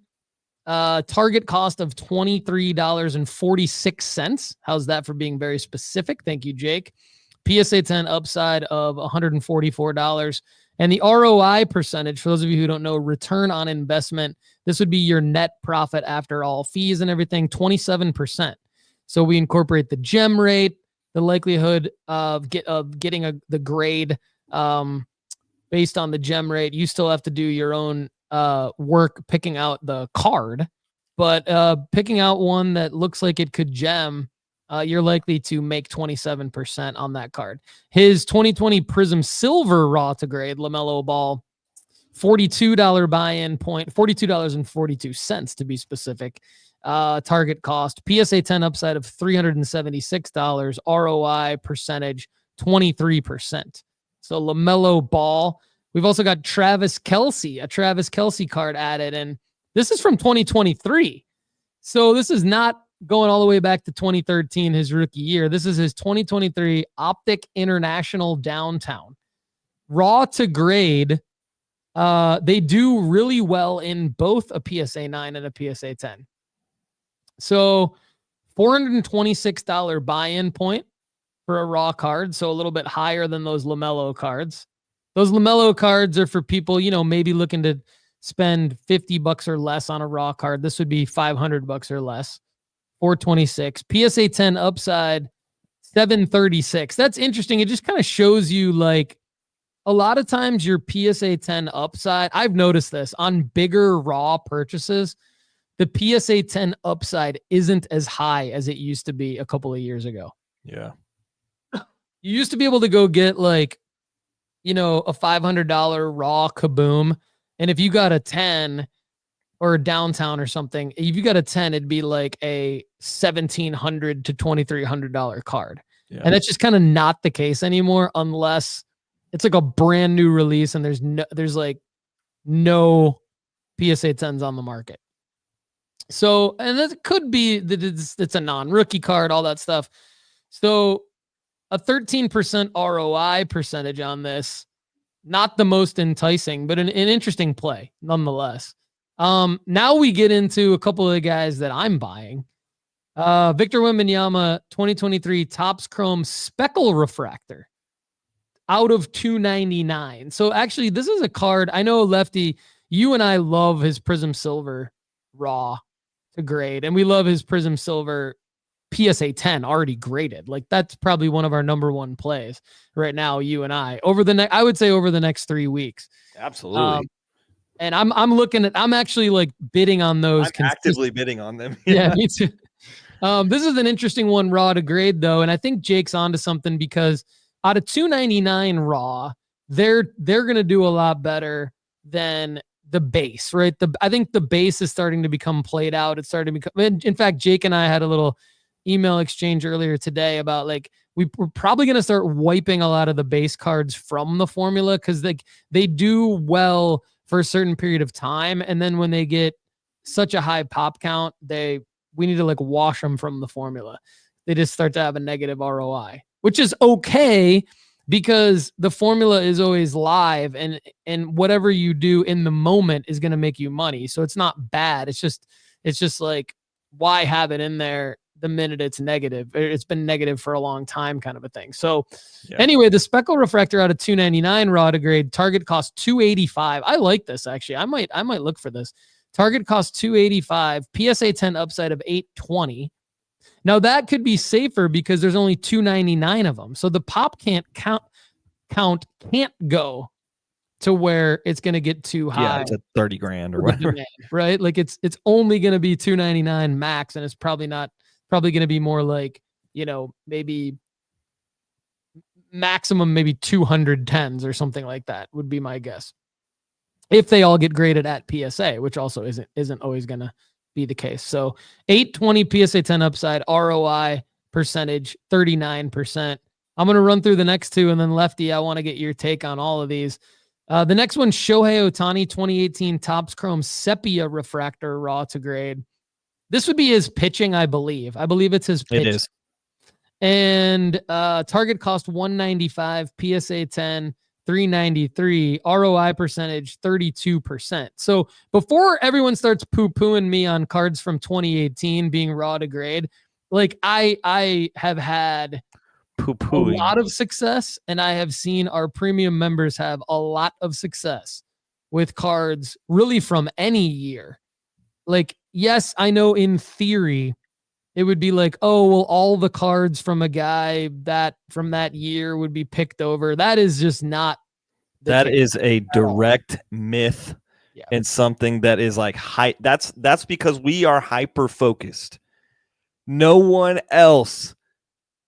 target cost of $23.46. How's that for being very specific? Thank you, Jake. PSA 10 upside of $144. And the ROI percentage, for those of you who don't know, return on investment, this would be your net profit after all fees and everything, 27%. So we incorporate the gem rate, the likelihood of getting the grade based on the gem rate. You still have to do your own work picking out the card, but picking out one that looks like it could gem, you're likely to make 27% on that card. His 2020 Prism Silver raw to grade, Lamelo Ball, $42 buy-in point, $42.42 to be specific. Target cost, PSA 10 upside of $376, ROI percentage 23%. So Lamelo Ball. We've also got Travis Kelce, a Travis Kelce card added, and this is from 2023. So this is not going all the way back to 2013, his rookie year. This is his 2023 Optic International Downtown. Raw to grade, they do really well in both a PSA 9 and a PSA 10. So $426 buy-in point for a raw card, so a little bit higher than those LaMelo cards. Those LaMelo cards are for people, maybe looking to spend $50 or less on a raw card. This would be $500 or less. $426. PSA 10 upside, $736. That's interesting. It just kind of shows you, like, a lot of times your PSA 10 upside, I've noticed this on bigger raw purchases, the PSA 10 upside isn't as high as it used to be a couple of years ago. Yeah. You used to be able to go get a $500 raw kaboom. And if you got a 10 or a downtown or something, if you got a 10, it'd be like a $1,700 to $2,300 card. Yeah. And that's just kind of not the case anymore, unless it's like a brand new release and there's no PSA 10s on the market. So, and that could be that it's a non-rookie card, all that stuff. So a 13% ROI percentage on this, not the most enticing, but an interesting play nonetheless. Now we get into a couple of the guys that I'm buying. Victor Wembanyama, 2023 Topps Chrome Speckle Refractor out of $299. So actually, this is a card. I know, Lefty, you and I love his Prism Silver raw to grade, and we love his Prism Silver PSA 10 already graded. Like, that's probably one of our number one plays right now, you and I, over the next 3 weeks. Absolutely. And I'm actually like bidding on those. I'm actively bidding on them. Yeah, me too. This is an interesting one raw to grade though. And I think Jake's onto something, because out of $299 raw, they're going to do a lot better than the base, right? I think the base is starting to become played out. It's starting to become, in fact, Jake and I had a little email exchange earlier today about, like, we're probably going to start wiping a lot of the base cards from the formula, because they do well for a certain period of time. And then when they get such a high pop count, we need to like wash them from the formula. They just start to have a negative ROI, which is okay, because the formula is always live, and whatever you do in the moment is going to make you money. So it's not bad. It's just like, why have it in there the minute it's negative? It's been negative for a long time, kind of a thing. So Anyway, the Speckle Refractor out of $299 raw to grade, target cost $285. I like this, actually. I might look for this. Target cost $285, PSA 10 upside of $820. Now that could be safer because there's only $299 of them. So the pop can't count can't go to where it's going to get too high. Yeah, it's at 30 grand or whatever. Demand, right? Like it's only going to be $299 max, and it's probably going to be more like, maybe maximum maybe 210s or something like that would be my guess, if they all get graded at PSA, which also isn't always going to be the case. So 820 PSA 10 upside, ROI percentage 39%. I'm going to run through the next two, and then Lefty, I want to get your take on all of these. The next one, Shohei Ohtani 2018 Topps Chrome Sepia Refractor raw to grade. This would be his pitching, I believe. I believe it's his pitch. It is. And target cost 195, PSA 10, 393, ROI percentage 32%. So before everyone starts poo-pooing me on cards from 2018 being raw to grade, like I have had a lot of success, and I have seen our premium members have a lot of success with cards really from any year. Like, yes, I know in theory it would be like, oh, well, all the cards from a guy that from that year would be picked over. That is just not. That is a direct myth and something that is like that's because we are hyper focused. No one else.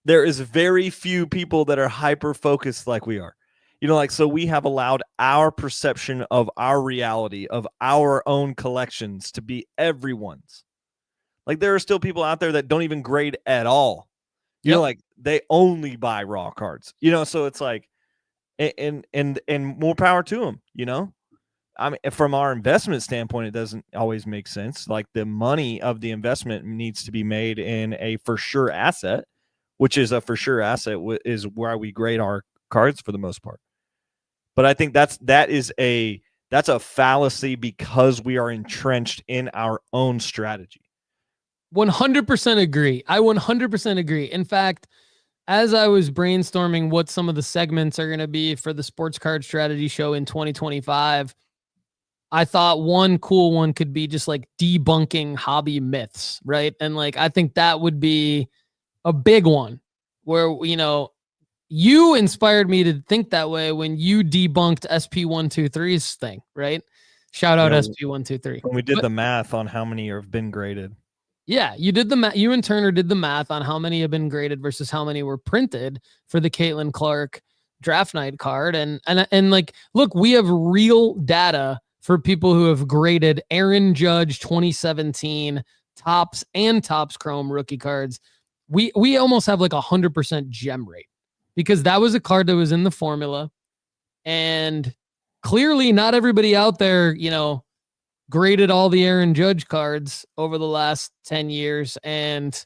There is very few people that are hyper focused like we are. You know, like, so we have allowed our perception of our reality, of our own collections to be everyone's. Like, there are still people out there that don't even grade at all. You know, like, they only buy raw cards, you know, so it's like, and more power to them, you know. I mean, from our investment standpoint, it doesn't always make sense. Like, the money of the investment needs to be made in a for sure asset, which is a for sure asset is where we grade our cards for the most part. But I think that's a fallacy because we are entrenched in our own strategy. 100% agree. I 100% agree. In fact, as I was brainstorming what some of the segments are going to be for the Sports Card Strategy Show in 2025, I thought one cool one could be just like debunking hobby myths, right? And like, I think that would be a big one where, you know, you inspired me to think that way when you debunked SP123's thing, right? Shout out SP123. When we did the math on how many have been graded. Yeah, you did the math. You and Turner did the math on how many have been graded versus how many were printed for the Caitlin Clark draft night card. And like, look, we have real data for people who have graded Aaron Judge 2017 Topps and Topps Chrome rookie cards. We almost have like 100% gem rate because that was a card that was in the formula. And clearly not everybody out there, you know, graded all the Aaron Judge cards over the last 10 years. And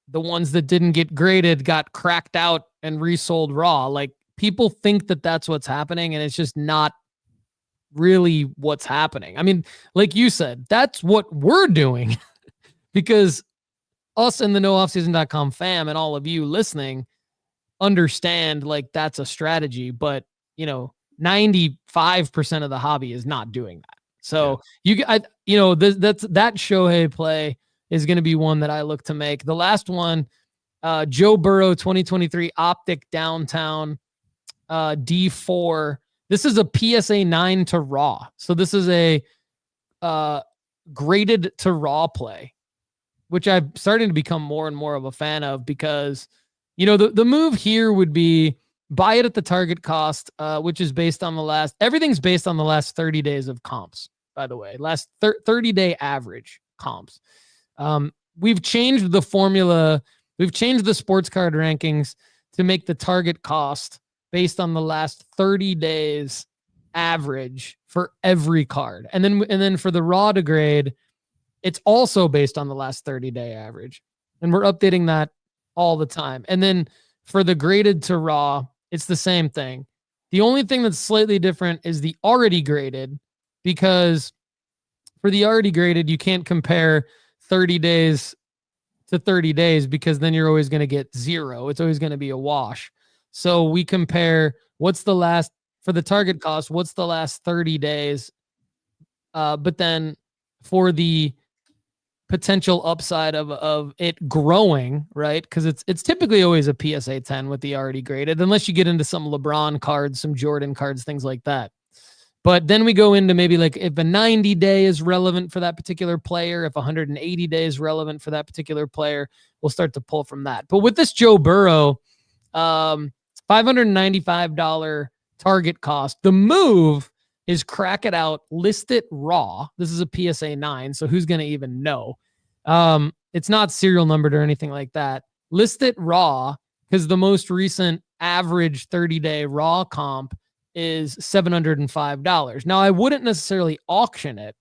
the ones that didn't get graded got cracked out and resold raw. Like, people think that that's what's happening, and it's just not really what's happening. I mean, like you said, that's what we're doing because us and the nooffseason.com fam and all of you listening understand like that's a strategy, but you know, 95% of the hobby is not doing that. So that Shohei play is going to be one that I look to make. The last one, Joe Burrow 2023 Optic Downtown D4. This is a PSA 9 to raw. So this is a graded to raw play, which I'm starting to become more and more of a fan of because, you know, the move here would be buy it at the target cost, which is based on everything's based on the last 30 days of comps, by the way, last 30-day average comps. We've changed the formula. We've changed the sports card rankings to make the target cost based on the last 30 days average for every card. And then for the raw to grade, it's also based on the last 30-day average. And we're updating that all the time. And then for the graded to raw, it's the same thing. The only thing that's slightly different is the already graded, because for the already graded, you can't compare 30 days to 30 days because then you're always going to get 0. It's always going to be a wash. So we compare for the target cost, what's the last 30 days? But then for the potential upside of it growing, right? Because it's typically always a PSA 10 with the already graded, unless you get into some LeBron cards, some Jordan cards, things like that. But then we go into maybe like if a 90-day is relevant for that particular player, if 180 days is relevant for that particular player, we'll start to pull from that. But with this Joe Burrow, $595 target cost, the move is crack it out, list it raw. This is a PSA 9, so who's going to even know? It's not serial numbered or anything like that. List it raw because the most recent average 30-day raw comp is $705. Now, I wouldn't necessarily auction it.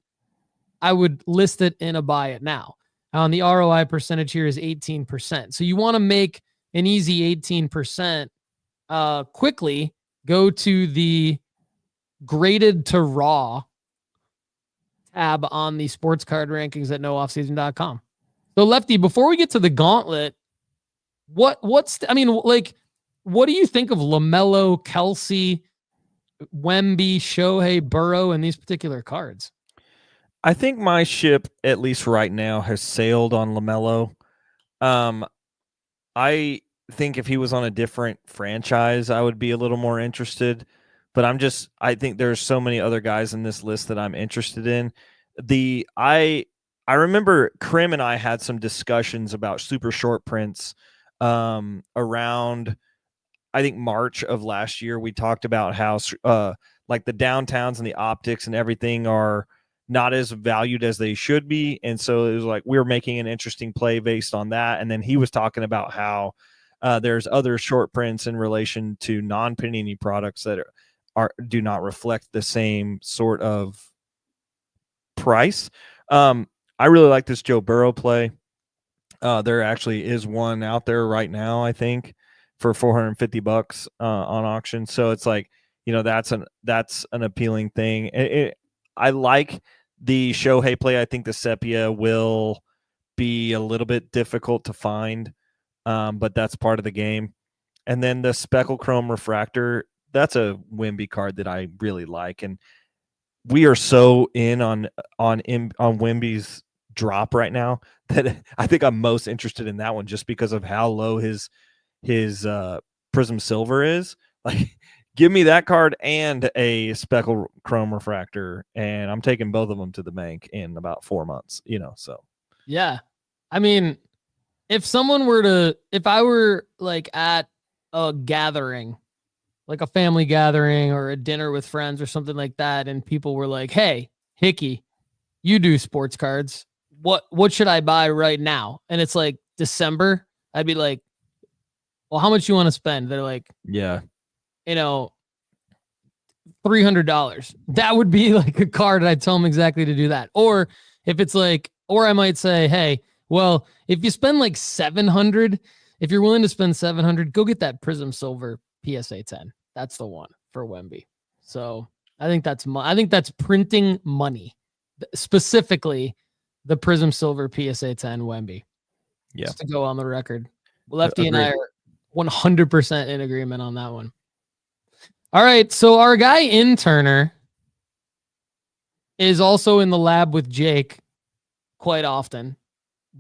I would list it in a buy it now. The ROI percentage here is 18%. So you want to make an easy 18%, quickly go to the graded to raw tab on the sports card rankings at nooffseason.com. So Lefty, before we get to the gauntlet, what do you think of Lamelo, Kelce, Wemby, Shohei, Burrow, and these particular cards? I think my ship, at least right now, has sailed on Lamelo. I think if he was on a different franchise, I would be a little more interested. But I think there's so many other guys in this list that I'm interested in. I remember Krim and I had some discussions about super short prints around, I think, March of last year. We talked about how like the downtowns and the optics and everything are not as valued as they should be. And so it was like we were making an interesting play based on that. And then he was talking about how there's other short prints in relation to non-Panini products that do not reflect the same sort of price. I really like this Joe Burrow play. There actually is one out there right now, I think, for $450 on auction. So it's like, that's an appealing thing. I like the Shohei play. I think the sepia will be a little bit difficult to find, but that's part of the game. And then the Speckle Chrome Refractor, that's a Wemby card that I really like. And we are so in on Wemby's drop right now that I think I'm most interested in that one just because of how low his Prism Silver is. Like, give me that card and a Speckle Chrome Refractor, and I'm taking both of them to the bank in about 4 months, so. Yeah. I mean, if I were like at a gathering, like a family gathering or a dinner with friends or something like that, and people were like, hey, Hickey, you do sports cards. What should I buy right now? And it's like December. I'd be like, well, how much you want to spend? They're like, yeah, $300. That would be like a card. I'd tell them exactly to do that. Or if it's like, or I might say, hey, well, if you spend like $700, if you're willing to spend $700, go get that Prism Silver PSA 10. That's the one for Wemby. So I think that's printing money, specifically the Prism Silver PSA 10 Wemby. Yeah. Just to go on the record. Lefty and I are 100% in agreement on that one. All right. So our guy interner is also in the lab with Jake quite often.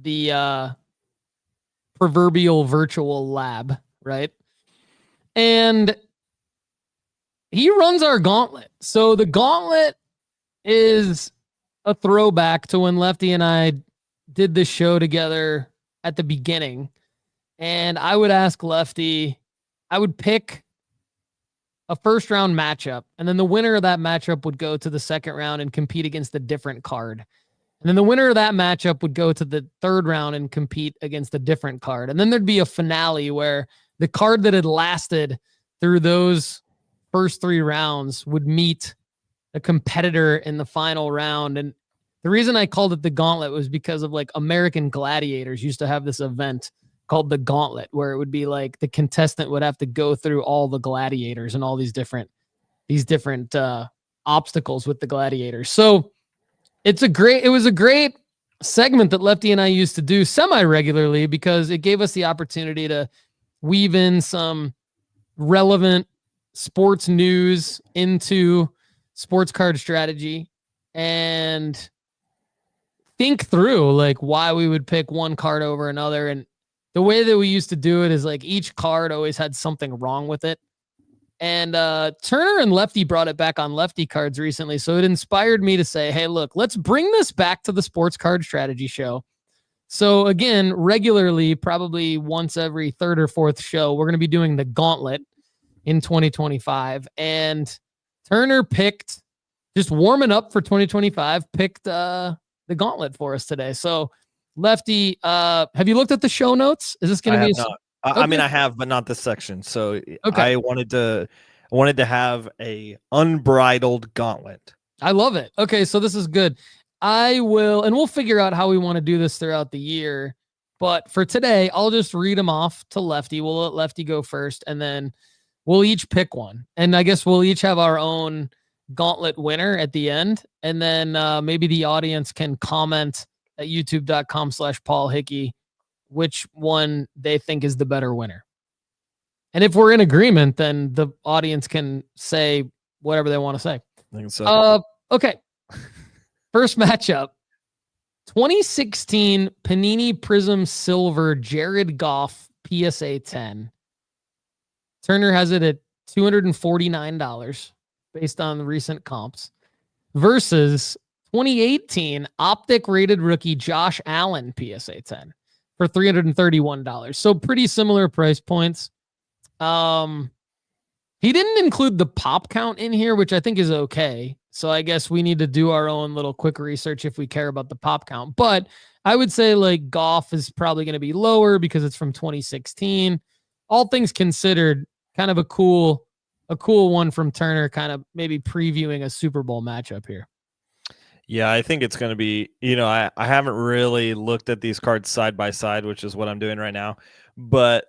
The proverbial virtual lab, right? And he runs our gauntlet. So the gauntlet is a throwback to when Lefty and I did this show together at the beginning. And I would ask Lefty, I would pick a first round matchup, and then the winner of that matchup would go to the second round and compete against a different card. And then the winner of that matchup would go to the third round and compete against a different card. And then there'd be a finale where the card that had lasted through those first 3 rounds would meet a competitor in the final round. And the reason I called it the gauntlet was because of like American Gladiators used to have this event called the Gauntlet, where it would be like the contestant would have to go through all the gladiators and all these different obstacles with the gladiators. So it was a great segment that Lefty and I used to do semi-regularly because it gave us the opportunity to weave in some relevant sports news into sports card strategy and think through like why we would pick one card over another. And the way that we used to do it is like each card always had something wrong with it. And Turner and Lefty brought it back on Lefty cards recently. So it inspired me to say, hey, look, let's bring this back to the sports card strategy show. So again, regularly, probably once every third or fourth show, we're going to be doing the gauntlet in 2025. And Turner picked, just warming up for 2025, picked the gauntlet for us today. So Lefty, have you looked at the show notes? Is this going to be not. Okay. I mean, I have, but not this section. So okay. I wanted to have a unbridled gauntlet. I love it. Okay, so this is good. We'll figure out how we want to do this throughout the year. But for today, I'll just read them off to Lefty. We'll let Lefty go first, and then we'll each pick one. And I guess we'll each have our own gauntlet winner at the end. And then maybe the audience can comment at youtube.com/Paul Hickey which one they think is the better winner. And if we're in agreement, then the audience can say whatever they want to say. I think so. Okay. First matchup. 2016 Panini Prism Silver Jared Goff PSA 10. Turner has it at $249 based on the recent comps versus 2018 Optic rated rookie Josh Allen PSA 10 for $331. So pretty similar price points. He didn't include the pop count in here, which I think is okay. So I guess we need to do our own little quick research if we care about the pop count. But I would say like Goff is probably going to be lower because it's from 2016. All things considered, kind of a cool one from Turner, kind of maybe previewing a Super Bowl matchup here. Yeah, I think it's going to be, I haven't really looked at these cards side by side, which is what I'm doing right now, but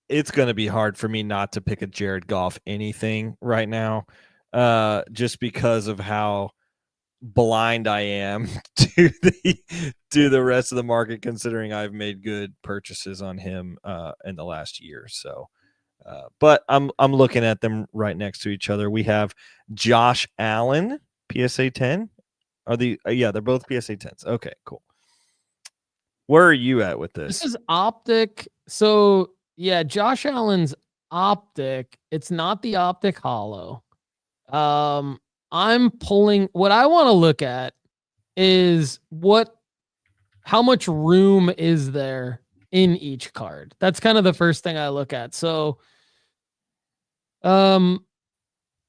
it's going to be hard for me not to pick a Jared Goff anything right now, just because of how blind I am to the rest of the market, considering I've made good purchases on him in the last year. So, but I'm looking at them right next to each other. We have Josh Allen, PSA 10. They're both PSA 10s. Okay, cool. Where are you at with this? This is Optic. So yeah, Josh Allen's Optic. It's not the Optic Hollow. I'm pulling, what I want to look at is how much room is there in each card. That's kind of the first thing I look at. So,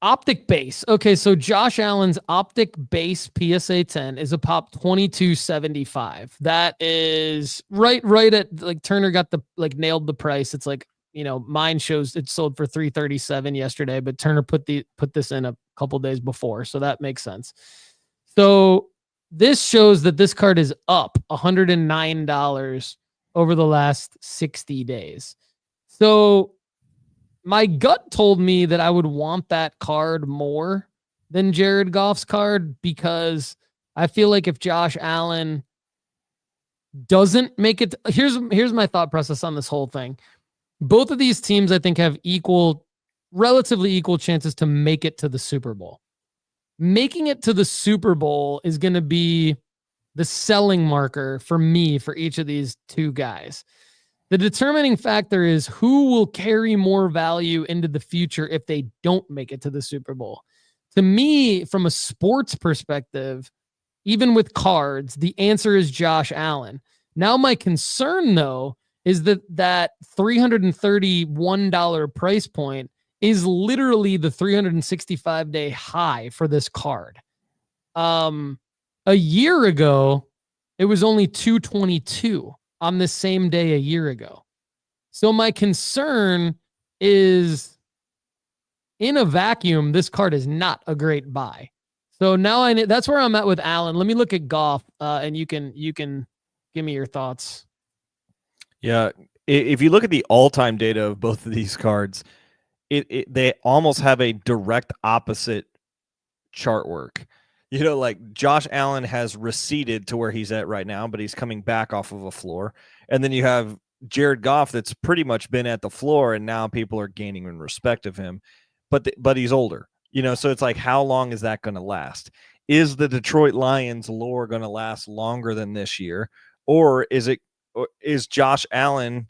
Optic base. Okay, so Josh Allen's Optic base PSA 10 is a pop 2275. That is right at, like, Turner got nailed the price. It's like, mine shows it sold for 337 yesterday, but Turner put this in a couple days before, so that makes sense. So this shows that this card is up $109 over the last 60 days. So my gut told me that I would want that card more than Jared Goff's card, because I feel like if Josh Allen doesn't make it, here's my thought process on this whole thing. Both of these teams, I think, have relatively equal chances to make it to the Super Bowl. Making it to the Super Bowl is going to be the selling marker for me for each of these two guys. The determining factor is who will carry more value into the future if they don't make it to the Super Bowl. To me, from a sports perspective, even with cards, the answer is Josh Allen. Now, my concern, though, is that $331 price point is literally the 365-day high for this card. A year ago, it was only $222 on the same day a year ago. So my concern is, in a vacuum, this card is not a great buy. So now that's where I'm at with Allen. Let me look at Goff, and you can give me your thoughts. Yeah, if you look at the all-time data of both of these cards, they almost have a direct opposite chart work. Like Josh Allen has receded to where he's at right now, but he's coming back off of a floor. And then you have Jared Goff that's pretty much been at the floor, and now people are gaining in respect of him. But he's older, so it's like, how long is that going to last? Is the Detroit Lions lore going to last longer than this year? Or is Josh Allen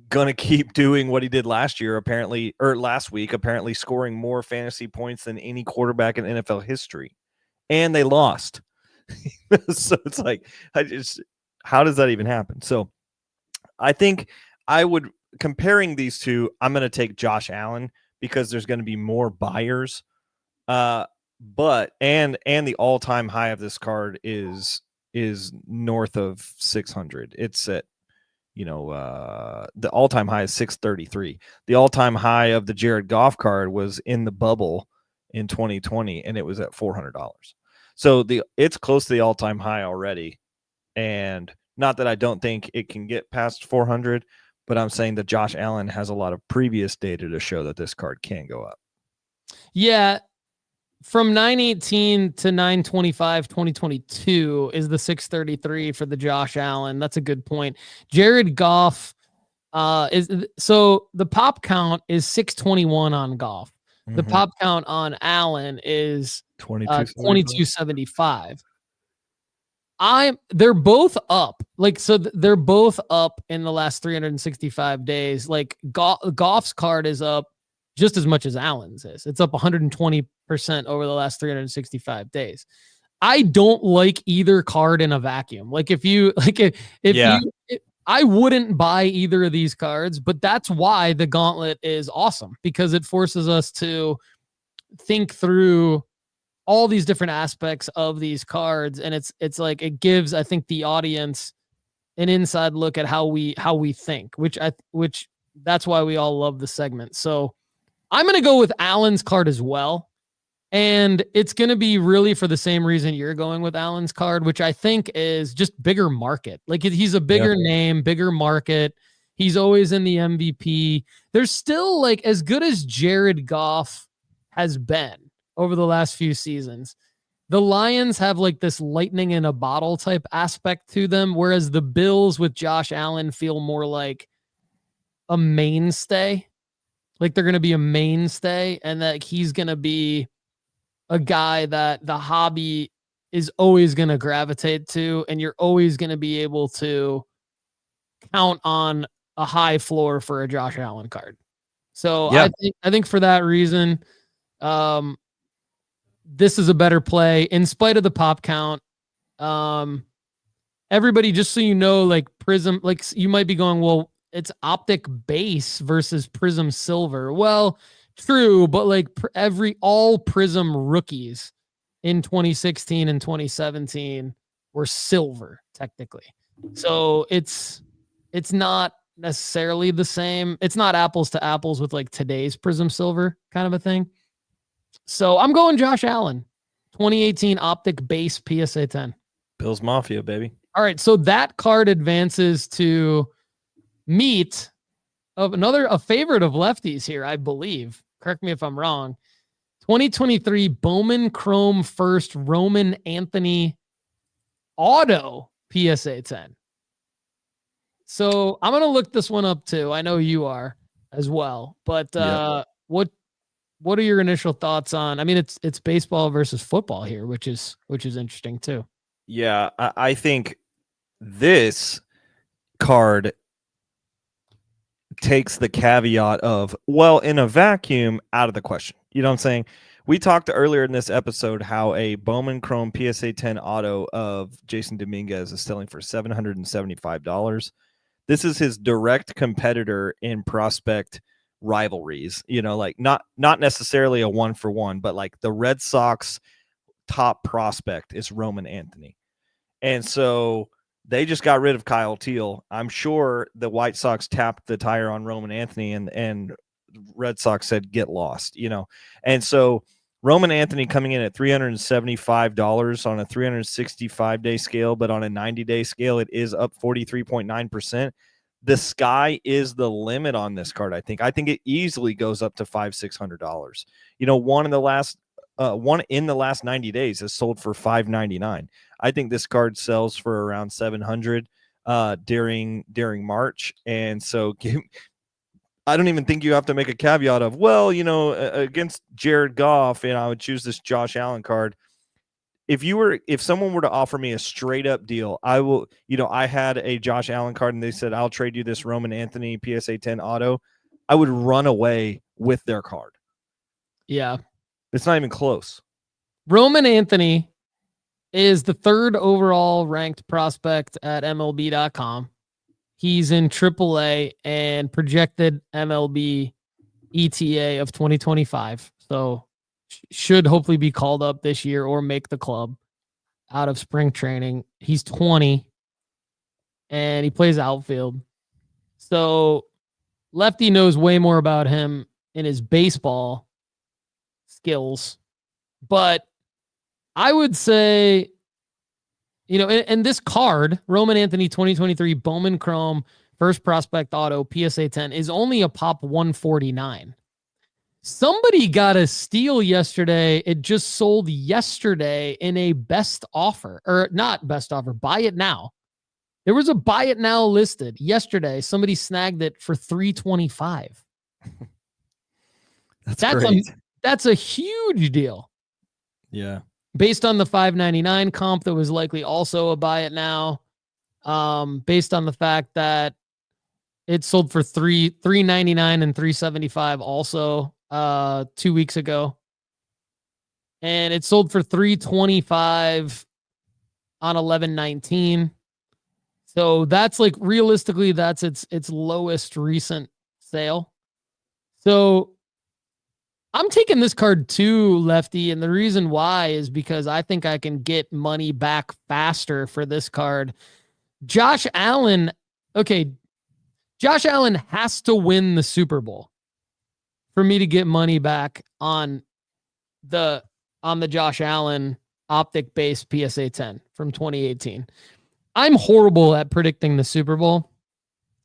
going to keep doing what he did last week, apparently scoring more fantasy points than any quarterback in NFL history, and they lost. So it's like, how does that even happen? So I think comparing these two, I'm going to take Josh Allen because there's going to be more buyers. But the all-time high of this card is north of 600. It's at, the all-time high is 633. The all-time high of the Jared Goff card was in the bubble in 2020, and it was at $400. So it's close to the all-time high already. And Not that I don't think it can get past 400, but I'm saying that Josh Allen has a lot of previous data to show that this card can go up. Yeah. From 918 to 925, 2022 is the 633 for the Josh Allen. That's a good point. Jared Goff so the pop count is 621 on Goff. The pop count on Allen is 2275. They're both up. They're both up in the last 365 days. Like Goff's card is up just as much as Allen's is. It's up 120% over the last 365 days. I don't like either card in a vacuum. I wouldn't buy either of these cards, but that's why the gauntlet is awesome, because it forces us to think through all these different aspects of these cards. And it's like, it gives, I think, the audience an inside look at how we think, which that's why we all love the segment. So I'm going to go with Allen's card as well. And it's going to be really for the same reason you're going with Allen's card, which I think is just bigger market. Like, he's a bigger name, bigger market. He's always in the MVP. There's still, like, as good as Jared Goff has been over the last few seasons, the Lions have like this lightning in a bottle type aspect to them, whereas the Bills with Josh Allen feel more like a mainstay. Like, they're going to be a mainstay, and that he's going to be a guy that the hobby is always going to gravitate to, and you're always going to be able to count on a high floor for a Josh Allen card. So I think for that reason, this is a better play in spite of the pop count. Everybody, just so you know, like Prism, like you might be going, well, it's optic base versus Prism silver. Well, true, but like all Prism rookies in 2016 and 2017 were silver technically. So it's not necessarily the same. It's not apples to apples with like today's Prism silver kind of a thing. So I'm going Josh Allen, 2018 optic base PSA 10. Bills Mafia, baby. All right, so that card advances to meet of a favorite of Lefty's here, I believe. Correct me if I'm wrong. 2023 Bowman Chrome First Roman Anthony Auto PSA 10. So I'm going to look this one up too. I know you are as well, but what are your initial thoughts on? I mean, it's baseball versus football here, which is interesting too. Yeah, I think this card takes the caveat of, well, in a vacuum, out of the question. You know what I'm saying? We talked earlier in this episode how a Bowman Chrome PSA 10 auto of Jason Dominguez is selling for $775. This is his direct competitor in prospect rivalries, you know, like not necessarily a 1-for-1, but like the Red Sox top prospect is Roman Anthony. And so they just got rid of Kyle Teal. I'm sure the White Sox tapped the tire on Roman Anthony and Red Sox said, get lost, you know? And so Roman Anthony coming in at $375 on a 365-day scale, but on a 90-day scale, it is up 43.9%. The sky is the limit on this card. I think it easily goes up to $500-$600. You know, one in the last 90 days has sold for $599. I think this card sells for around $700 during March, and so I don't even think you have to make a caveat of, well, you know, against Jared Goff, and I would choose this Josh Allen card. If someone were to offer me a straight up deal, I will, you know, I had a Josh Allen card and they said, I'll trade you this Roman Anthony PSA 10 auto, I would run away with their card. Yeah. It's not even close. Roman Anthony is the third overall ranked prospect at MLB.com. He's in AAA and projected MLB ETA of 2025. So should hopefully be called up this year or make the club out of spring training. He's 20 and he plays outfield. So Lefty knows way more about him in his baseball skills. But I would say, and this card, Roman Anthony 2023 Bowman Chrome First Prospect Auto PSA 10 is only a pop 149. Somebody got a steal yesterday. It just sold yesterday in a best offer, or not best offer, buy it now. There was a buy it now listed yesterday. Somebody snagged it for $325. That's great. That's a huge deal. Yeah. Based on the $599 comp that was likely also a buy it now. Based on the fact that it sold for $399 and $375 also 2 weeks ago. And it sold for $325 on 11/19. So that's like realistically, that's its lowest recent sale. So I'm taking this card too, Lefty, and the reason why is because I think I can get money back faster for this card. Josh Allen has to win the Super Bowl for me to get money back on the Josh Allen optic-based PSA 10 from 2018. I'm horrible at predicting the Super Bowl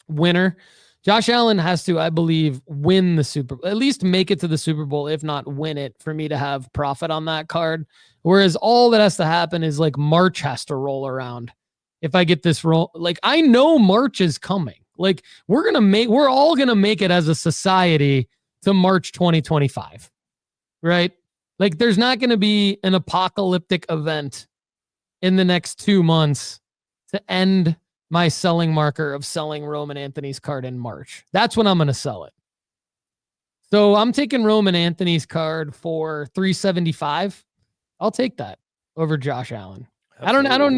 winner. Josh Allen has to, I believe, win the Super Bowl, at least make it to the Super Bowl, if not win it, for me to have profit on that card. Whereas all that has to happen is like March has to roll around. If I get this roll, like I know March is coming. Like we're all going to make it as a society to March 2025, right? Like there's not going to be an apocalyptic event in the next 2 months to end my selling marker of selling Roman Anthony's card in March. That's when I'm going to sell it. So I'm taking Roman Anthony's card for $375. I'll take that over Josh Allen. Absolutely. I don't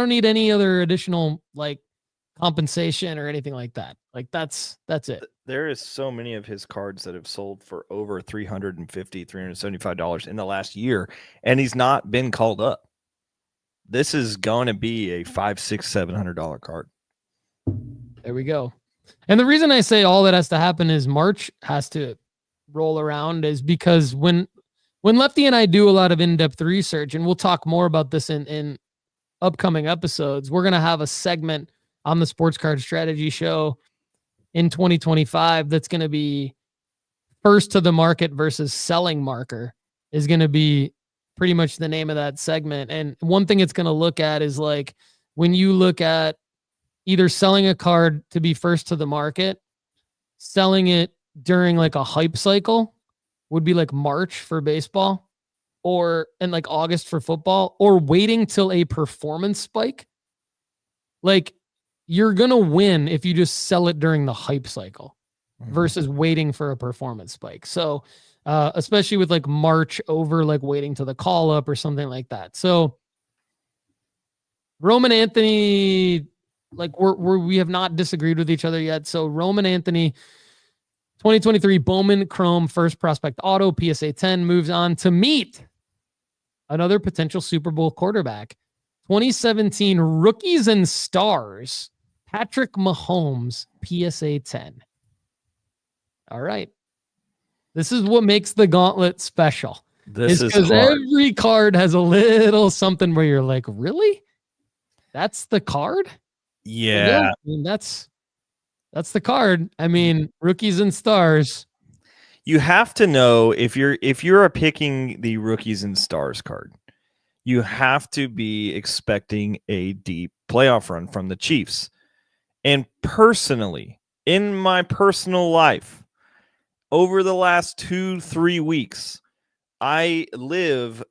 need any other additional like compensation or anything like that. Like that's it. There is so many of his cards that have sold for over $350, $375 in the last year, and he's not been called up. This is going to be a $500, $600, $700 card. There we go. And the reason I say all that has to happen is March has to roll around is because when Lefty and I do a lot of in-depth research, and we'll talk more about this in upcoming episodes, we're going to have a segment on the Sports Card Strategy Show in 2025 that's going to be first to the market versus selling marker is going to be pretty much the name of that segment. And one thing it's going to look at is like when you look at either selling a card to be first to the market, selling it during like a hype cycle would be like March for baseball and like August for football, or waiting till a performance spike. Like you're going to win if you just sell it during the hype cycle versus waiting for a performance spike. So, especially with like March over, like waiting to the call up or something like that. So Roman Anthony, like we have not disagreed with each other yet. So Roman Anthony, 2023 Bowman Chrome First Prospect Auto PSA 10 moves on to meet another potential Super Bowl quarterback. 2017 Rookies and Stars, Patrick Mahomes PSA 10. All right. This is what makes the gauntlet special. This is because every card has a little something where you're like, really? That's the card? Yeah. I mean, that's the card. I mean, Rookies and Stars. You have to know if you're picking the Rookies and Stars card, you have to be expecting a deep playoff run from the Chiefs. And personally, in my personal life, over the last 2-3 weeks, I live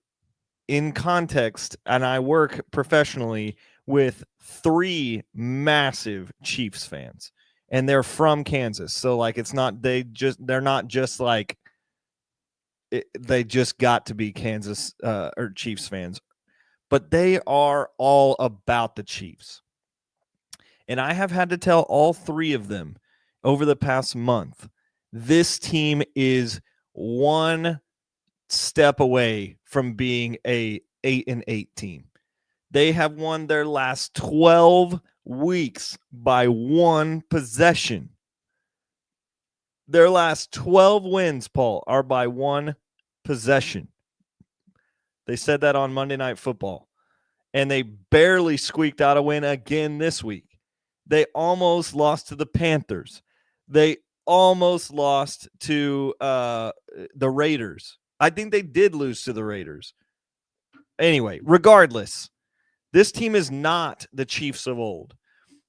in context and I work professionally with 3 massive Chiefs fans, and they're from Kansas. So like, they're not just like, they just got to be Kansas or Chiefs fans, but they are all about the Chiefs. And I have had to tell all 3 of them over the past month, this team is one step away from being a 8-8 team. They have won their last 12 weeks by 1 possession. Their last 12 wins, Paul, are by 1 possession. They said that on Monday Night Football. and they barely squeaked out a win again this week. They almost lost to the Panthers. They almost lost to the Raiders. I think they did lose to the Raiders. Anyway, regardless, this team is not the Chiefs of old.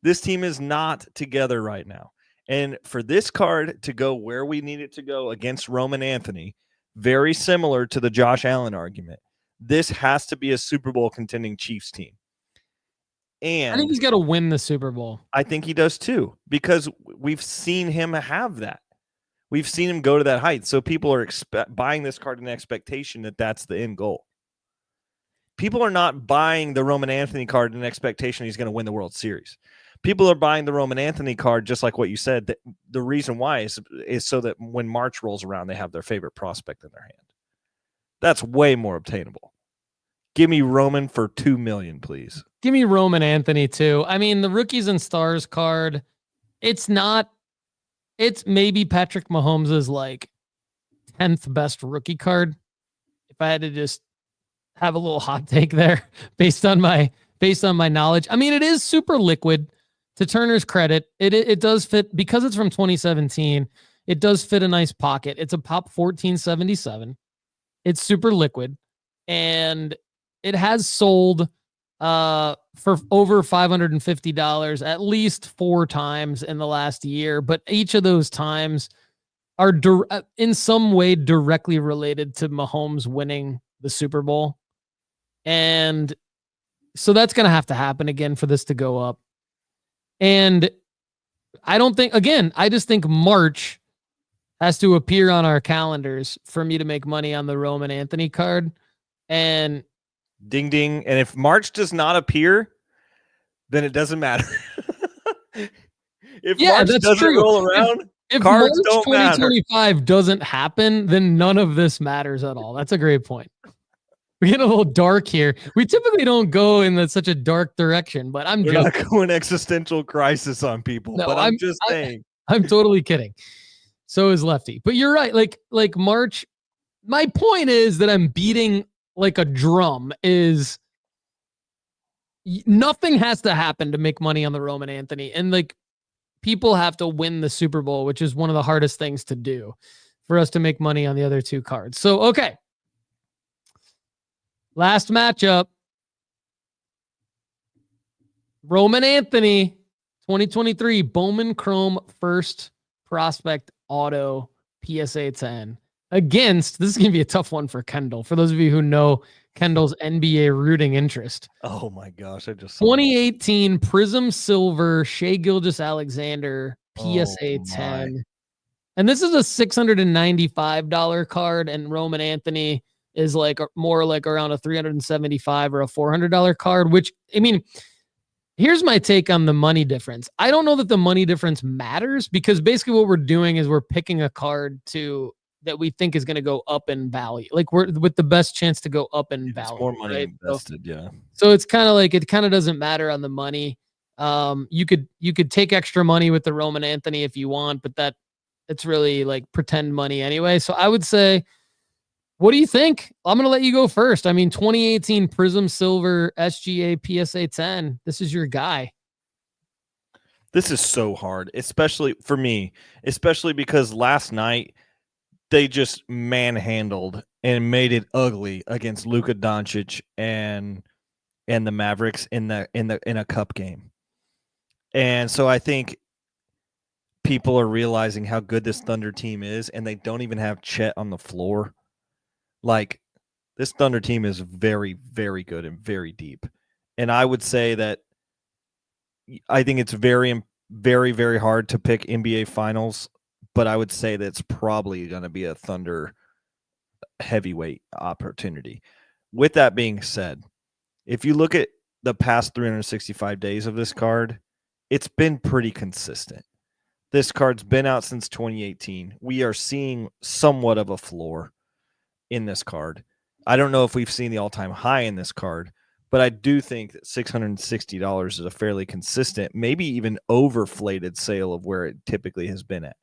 This team is not together right now. And for this card to go where we need it to go against Roman Anthony, very similar to the Josh Allen argument, this has to be a Super Bowl contending Chiefs team. And I think he's got to win the Super Bowl. I think he does too, because we've seen him have that. We've seen him go to that height. So people are buying this card in expectation that that's the end goal. People are not buying the Roman Anthony card in expectation he's going to win the World Series. People are buying the Roman Anthony card, just like what you said. The reason why is so that when March rolls around, they have their favorite prospect in their hand. That's way more obtainable. Give me Roman for $2 million, please. Give me Roman Anthony too. I mean, the Rookies and Stars card, it's maybe Patrick Mahomes' like 10th best rookie card. If I had to just have a little hot take there based on my knowledge. I mean, it is super liquid. To Turner's credit, it does fit because it's from 2017. It does fit a nice pocket. It's a pop 1477. It's super liquid, and it has sold for over $550 at least 4 times in the last year. But each of those times are in some way directly related to Mahomes winning the Super Bowl, and so that's going to have to happen again for this to go up. And I just think March has to appear on our calendars for me to make money on the Roman Anthony card. And ding, ding. And if March does not appear, then it doesn't matter. If March doesn't roll around, if cards March don't matter. 2025 doesn't happen, then none of this matters at all. That's a great point. We get a little dark here. We typically don't go in such a dark direction, but We're not going existential crisis on people. No, but I'm just saying. I'm totally kidding. So is Lefty. But you're right. Like March. My point is that I'm beating like a drum. Is nothing has to happen to make money on the Roman Anthony, and like people have to win the Super Bowl, which is one of the hardest things to do for us to make money on the other 2 cards. So okay. Last matchup, Roman Anthony, 2023 Bowman Chrome First Prospect Auto PSA 10 against, this is going to be a tough one for Kendall. For those of you who know Kendall's NBA rooting interest. Oh my gosh, I just 2018 Prism Silver Shea Gilgeous-Alexander PSA 10. And this is a $695 card, and Roman Anthony is like more like around a $375 or a $400 card, which, I mean, here's my take on the money difference. I don't know that the money difference matters, because basically what we're doing is we're picking a card that we think is going to go up in value. Like we're with the best chance to go up in value. More money right? invested. Yeah. So it's kind of like, it kind of doesn't matter on the money. You could take extra money with the Roman Anthony if you want, but it's really like pretend money anyway. So I would say, what do you think? I'm going to let you go first. I mean, 2018 Prism Silver SGA PSA 10. This is your guy. This is so hard, especially for me, especially because last night they just manhandled and made it ugly against Luka Doncic and the Mavericks in a cup game. And so I think people are realizing how good this Thunder team is, and they don't even have Chet on the floor. Like, this Thunder team is very, very good and very deep. And I would say that I think it's very, very, very hard to pick NBA Finals, but I would say that it's probably going to be a Thunder heavyweight opportunity. With that being said, if you look at the past 365 days of this card, it's been pretty consistent. This card's been out since 2018. We are seeing somewhat of a floor in this card. I don't know if we've seen the all-time high in this card, but I do think that $660 is a fairly consistent, maybe even overflated sale of where it typically has been at.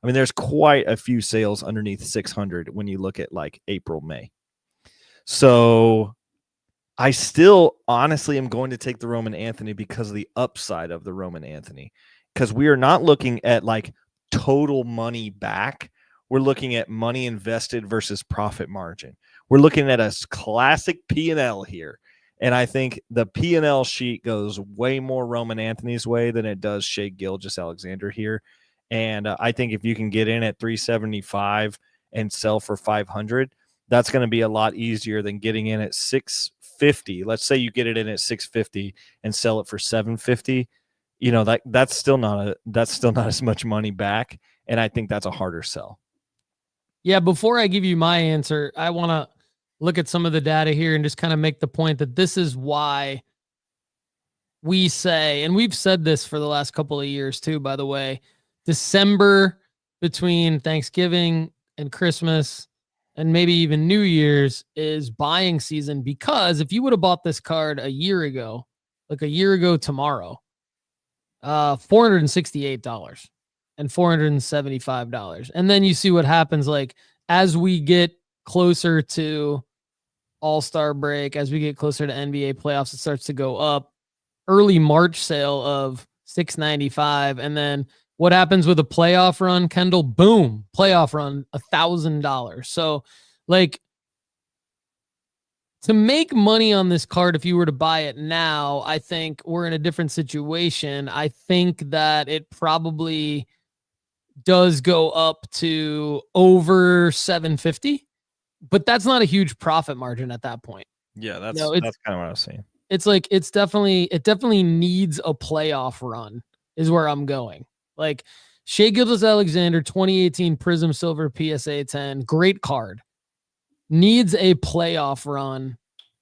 I mean, there's quite a few sales underneath 600 when you look at like April, May. So I still honestly am going to take the Roman Anthony because of the upside of the Roman Anthony. Because we are not looking at like total money back. We're looking at money invested versus profit margin. We're looking at a classic P&L here. And I think the P&L sheet goes way more Roman Anthony's way than it does Shea Gilgeous-Alexander here. And I think if you can get in at 375 and sell for 500, that's going to be a lot easier than getting in at 650. Let's say you get it in at 650 and sell it for 750. You know, that's still not as much money back. And I think that's a harder sell. Yeah. Before I give you my answer, I want to look at some of the data here and just kind of make the point that this is why we say, and we've said this for the last couple of years too, by the way, December between Thanksgiving and Christmas and maybe even New Year's is buying season, because if you would have bought this card a year ago, like a year ago tomorrow, $468 and $475. And then you see what happens, like as we get closer to All-Star break, as we get closer to NBA playoffs, it starts to go up. Early March sale of $695. And then what happens with a playoff run, Kendall? Boom, playoff run, $1,000. So like, to make money on this card, if you were to buy it now, I think we're in a different situation. I think that it probably does go up to over 750, but that's not a huge profit margin at that point. Yeah, that's kind of what I was saying. It's like, it definitely needs a playoff run is where I'm going. Like Shea Gilgeous-Alexander, 2018 Prism Silver PSA 10, great card. Needs a playoff run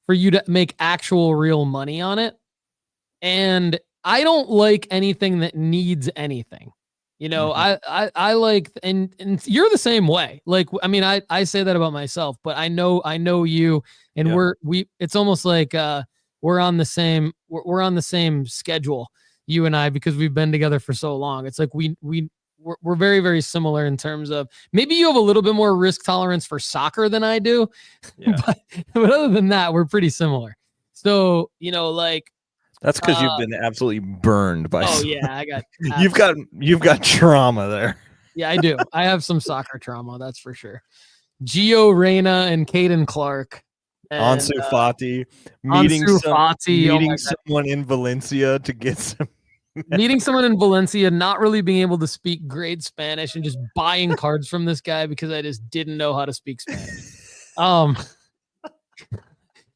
for you to make actual real money on it. And I don't like anything that needs anything. You know, I like, and you're the same way. Like, I mean, I say that about myself, but I know you, and it's almost like we're on the same schedule, you and I, because we've been together for so long. It's like we're very, very similar in terms of, maybe you have a little bit more risk tolerance for soccer than I do, but other than that, we're pretty similar. So, you know, like, that's because you've been absolutely burned by. Oh yeah, I got. you've got trauma there. Yeah, I do. I have some soccer trauma, that's for sure. Gio Reyna and Caden Clark. And, Ansu Fati meeting someone in Valencia to get some. Meeting someone in Valencia, not really being able to speak great Spanish, and just buying cards from this guy because I just didn't know how to speak Spanish.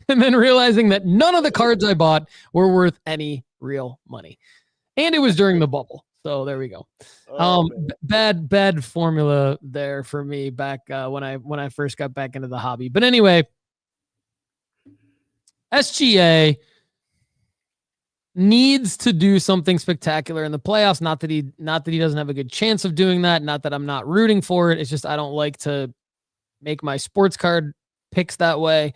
And then realizing that none of the cards I bought were worth any real money. And it was during the bubble. So there we go. Bad formula there for me back when I first got back into the hobby. But anyway, SGA needs to do something spectacular in the playoffs. Not that he doesn't have a good chance of doing that. Not that I'm not rooting for it. It's just I don't like to make my sports card picks that way.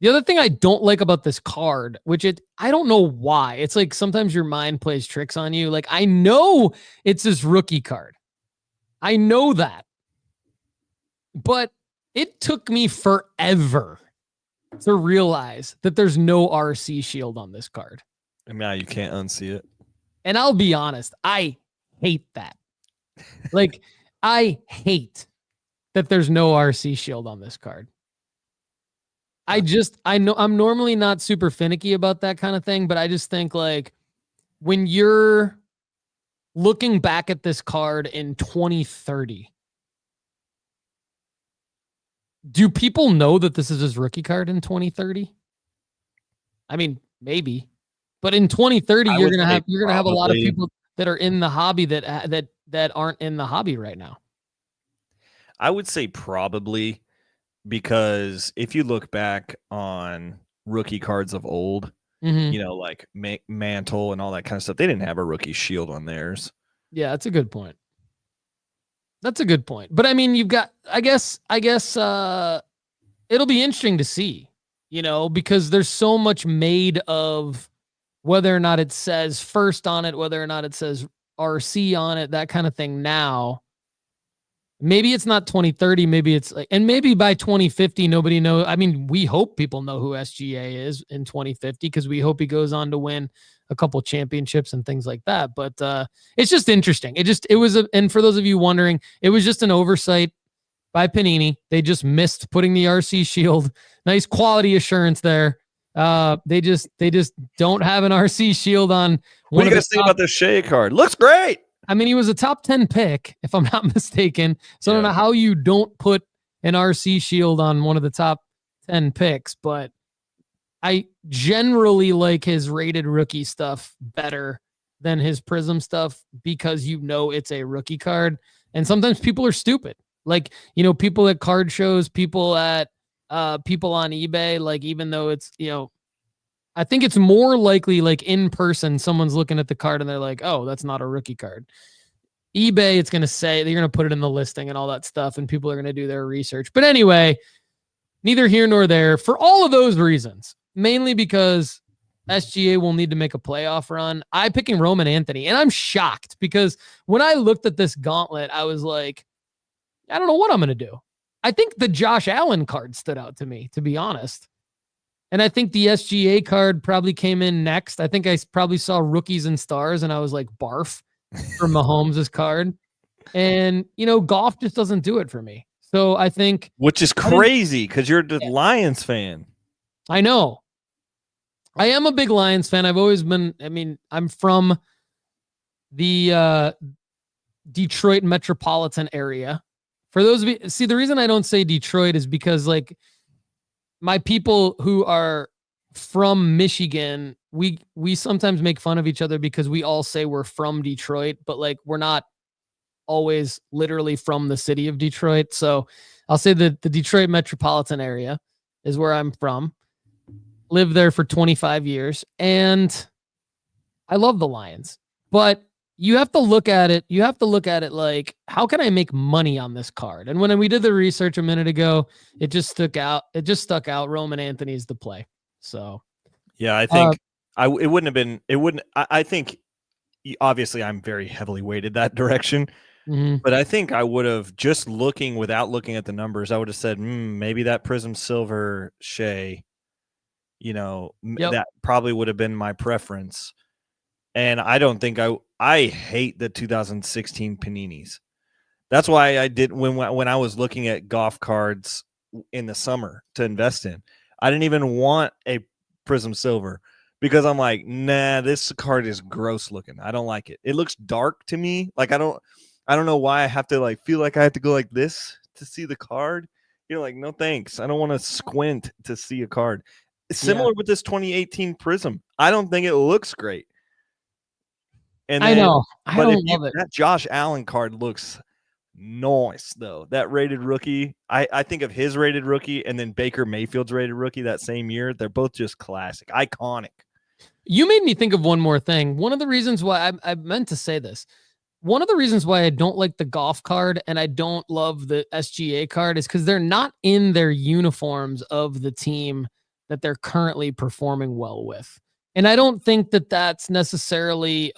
The other thing I don't like about this card, I don't know why. It's like sometimes your mind plays tricks on you. Like, I know it's his rookie card. I know that. But it took me forever to realize that there's no RC shield on this card. And now you can't unsee it. And I'll be honest, I hate that. Like, I hate that there's no RC shield on this card. I know I'm normally not super finicky about that kind of thing, but I just think, like, when you're looking back at this card in 2030, do people know that this is his rookie card in 2030? I mean, maybe, but in 2030, you're gonna have a lot of people that are in the hobby that aren't in the hobby right now. I would say probably. Because if you look back on rookie cards of old, you know, like Mantle and all that kind of stuff, they didn't have a rookie shield on theirs. Yeah, that's a good point. But I mean, you've got, I guess it'll be interesting to see, you know, because there's so much made of whether or not it says first on it, whether or not it says RC on it, that kind of thing now. Maybe it's not 2030. Maybe it's like, and maybe by 2050, nobody knows. I mean, we hope people know who SGA is in 2050 because we hope he goes on to win a couple championships and things like that. But it's just interesting. And for those of you wondering, it was just an oversight by Panini. They just missed putting the RC Shield. Nice quality assurance there. They just don't have an RC Shield on. What do you guys think about the Shohei card? Looks great. I mean, he was a top 10 pick, if I'm not mistaken. So I don't know how you don't put an RC Shield on one of the top 10 picks, but I generally like his rated rookie stuff better than his Prism stuff because it's a rookie card. And sometimes people are stupid. Like, people at card shows, people on eBay, like, even though it's, I think it's more likely, like, in person, someone's looking at the card and they're like, oh, that's not a rookie card. eBay, it's going to say they're going to put it in the listing and all that stuff, and people are going to do their research. But anyway, neither here nor there for all of those reasons, mainly because SGA will need to make a playoff run. I'm picking Roman Anthony, and I'm shocked because when I looked at this gauntlet, I was like, I don't know what I'm going to do. I think the Josh Allen card stood out to me, to be honest. And I think the SGA card probably came in next. I think I probably saw rookies and stars, and I was like, barf for Mahomes' card. And, Goff just doesn't do it for me. So I think... Which is crazy, because you're the Lions fan. I know. I am a big Lions fan. I've always been... I'm from the Detroit metropolitan area. For those of you... See, the reason I don't say Detroit is because, like, my people who are from Michigan, we sometimes make fun of each other because we all say we're from Detroit, but like we're not always literally from the city of Detroit. So I'll say that the Detroit metropolitan area is where I'm from. Lived there for 25 years, and I love the Lions. But you have to look at it. You have to look at it like, how can I make money on this card? And when we did the research a minute ago, it just stuck out. Roman Anthony's the play. So, yeah, I think it wouldn't have been. It wouldn't. I think obviously I'm very heavily weighted that direction, but I think I would have just without looking at the numbers. I would have said maybe that Prism Silver Shea. That probably would have been my preference. And I don't think I hate the 2016 Paninis. That's why I did when I was looking at Goff cards in the summer to invest in. I didn't even want a Prism Silver because I'm like, nah, this card is gross looking. I don't like it. It looks dark to me. Like I don't know why I have to like feel like I have to go like this to see the card. Like, no thanks. I don't want to squint to see a card. Similar with this 2018 Prism. I don't think it looks great. And then, I know. I don't love it. That Josh Allen card looks nice, though. That rated rookie. I think of his rated rookie and then Baker Mayfield's rated rookie that same year. They're both just classic, iconic. You made me think of one more thing. One of the reasons why I meant to say this. One of the reasons why I don't like the Goff card and I don't love the SGA card is because they're not in their uniforms of the team that they're currently performing well with. And I don't think that that's necessarily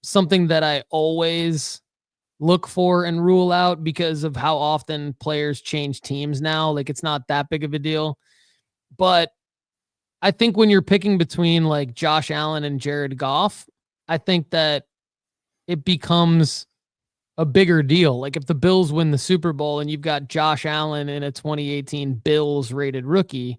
something that I always look for and rule out because of how often players change teams now. Like, it's not that big of a deal. But I think when you're picking between like Josh Allen and Jared Goff, I think that it becomes a bigger deal. Like if the Bills win the Super Bowl and you've got Josh Allen in a 2018 Bills rated rookie,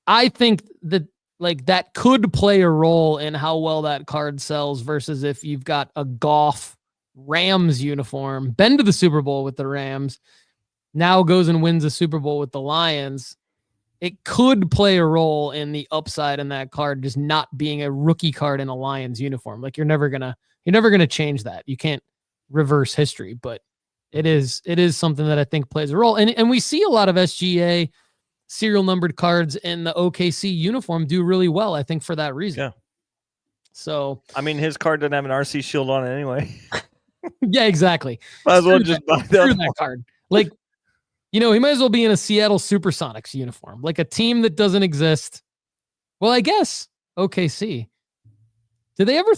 I think that like that could play a role in how well that card sells versus if you've got a Goff Rams uniform, been to the Super Bowl with the Rams, now goes and wins the Super Bowl with the Lions. It could play a role in the upside in that card just not being a rookie card in a Lions uniform. Like you're never gonna change that. You can't reverse history, but it is something that I think plays a role. And we see a lot of SGA serial numbered cards in the OKC uniform do really well, I think, for that reason. Yeah. So I mean, his card doesn't have an RC shield on it anyway. Yeah, exactly. Might as well just buy that card. Like, he might as well be in a Seattle Supersonics uniform, like a team that doesn't exist. Well, I guess OKC. Do they ever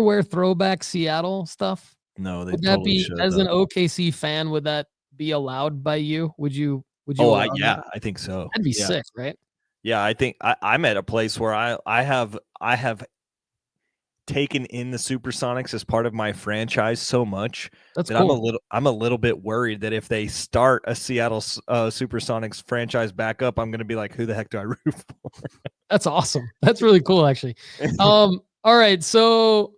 wear throwback Seattle stuff? No, they Would that totally be, should. as an OKC fan, would that be allowed by you? Would you Oh, allow yeah, that? I think so. That'd be Yeah. sick, right? Yeah, I think I'm at a place where I have taken in the Supersonics as part of my franchise so much That's that cool. I'm a little bit worried that if they start a Seattle Supersonics franchise back up, I'm going to be like, who the heck do I root for? That's awesome. That's really cool, actually. All right, so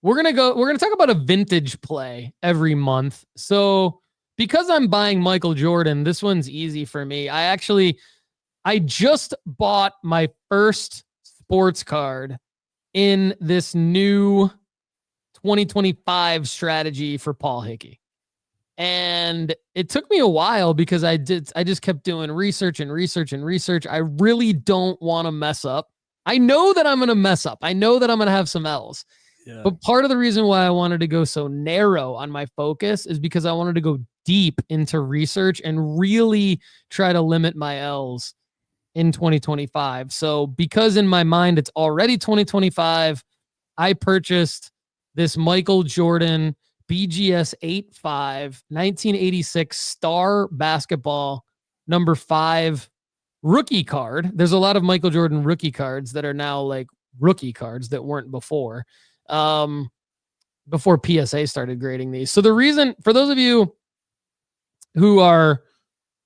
we're gonna talk about a vintage play every month. So because I'm buying Michael Jordan, this one's easy for me. I just bought my first sports card in this new 2025 strategy for Paul Hickey. And it took me a while because I just kept doing research. I really don't want to mess up. I know that I'm going to mess up. I know that I'm going to have some L's. Yeah. But part of the reason why I wanted to go so narrow on my focus is because I wanted to go deep into research and really try to limit my L's in 2025. So because in my mind it's already 2025, I purchased this Michael Jordan BGS 85 1986 star basketball number 5 rookie card. There's a lot of Michael Jordan rookie cards that are now like rookie cards that weren't before PSA started grading these. So the reason, for those of you who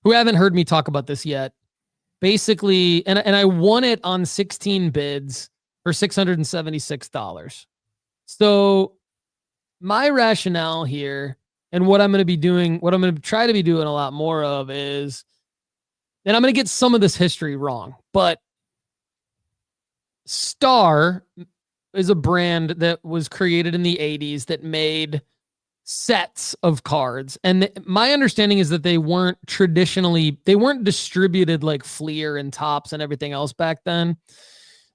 haven't heard me talk about this yet, basically, and I won it on 16 bids for $676. So my rationale here, and what I'm going to be doing, what I'm going to try to be doing a lot more of is, and I'm going to get some of this history wrong, but Star is a brand that was created in the 80s that made sets of cards. And my understanding is that they weren't distributed like Fleer and Topps and everything else back then.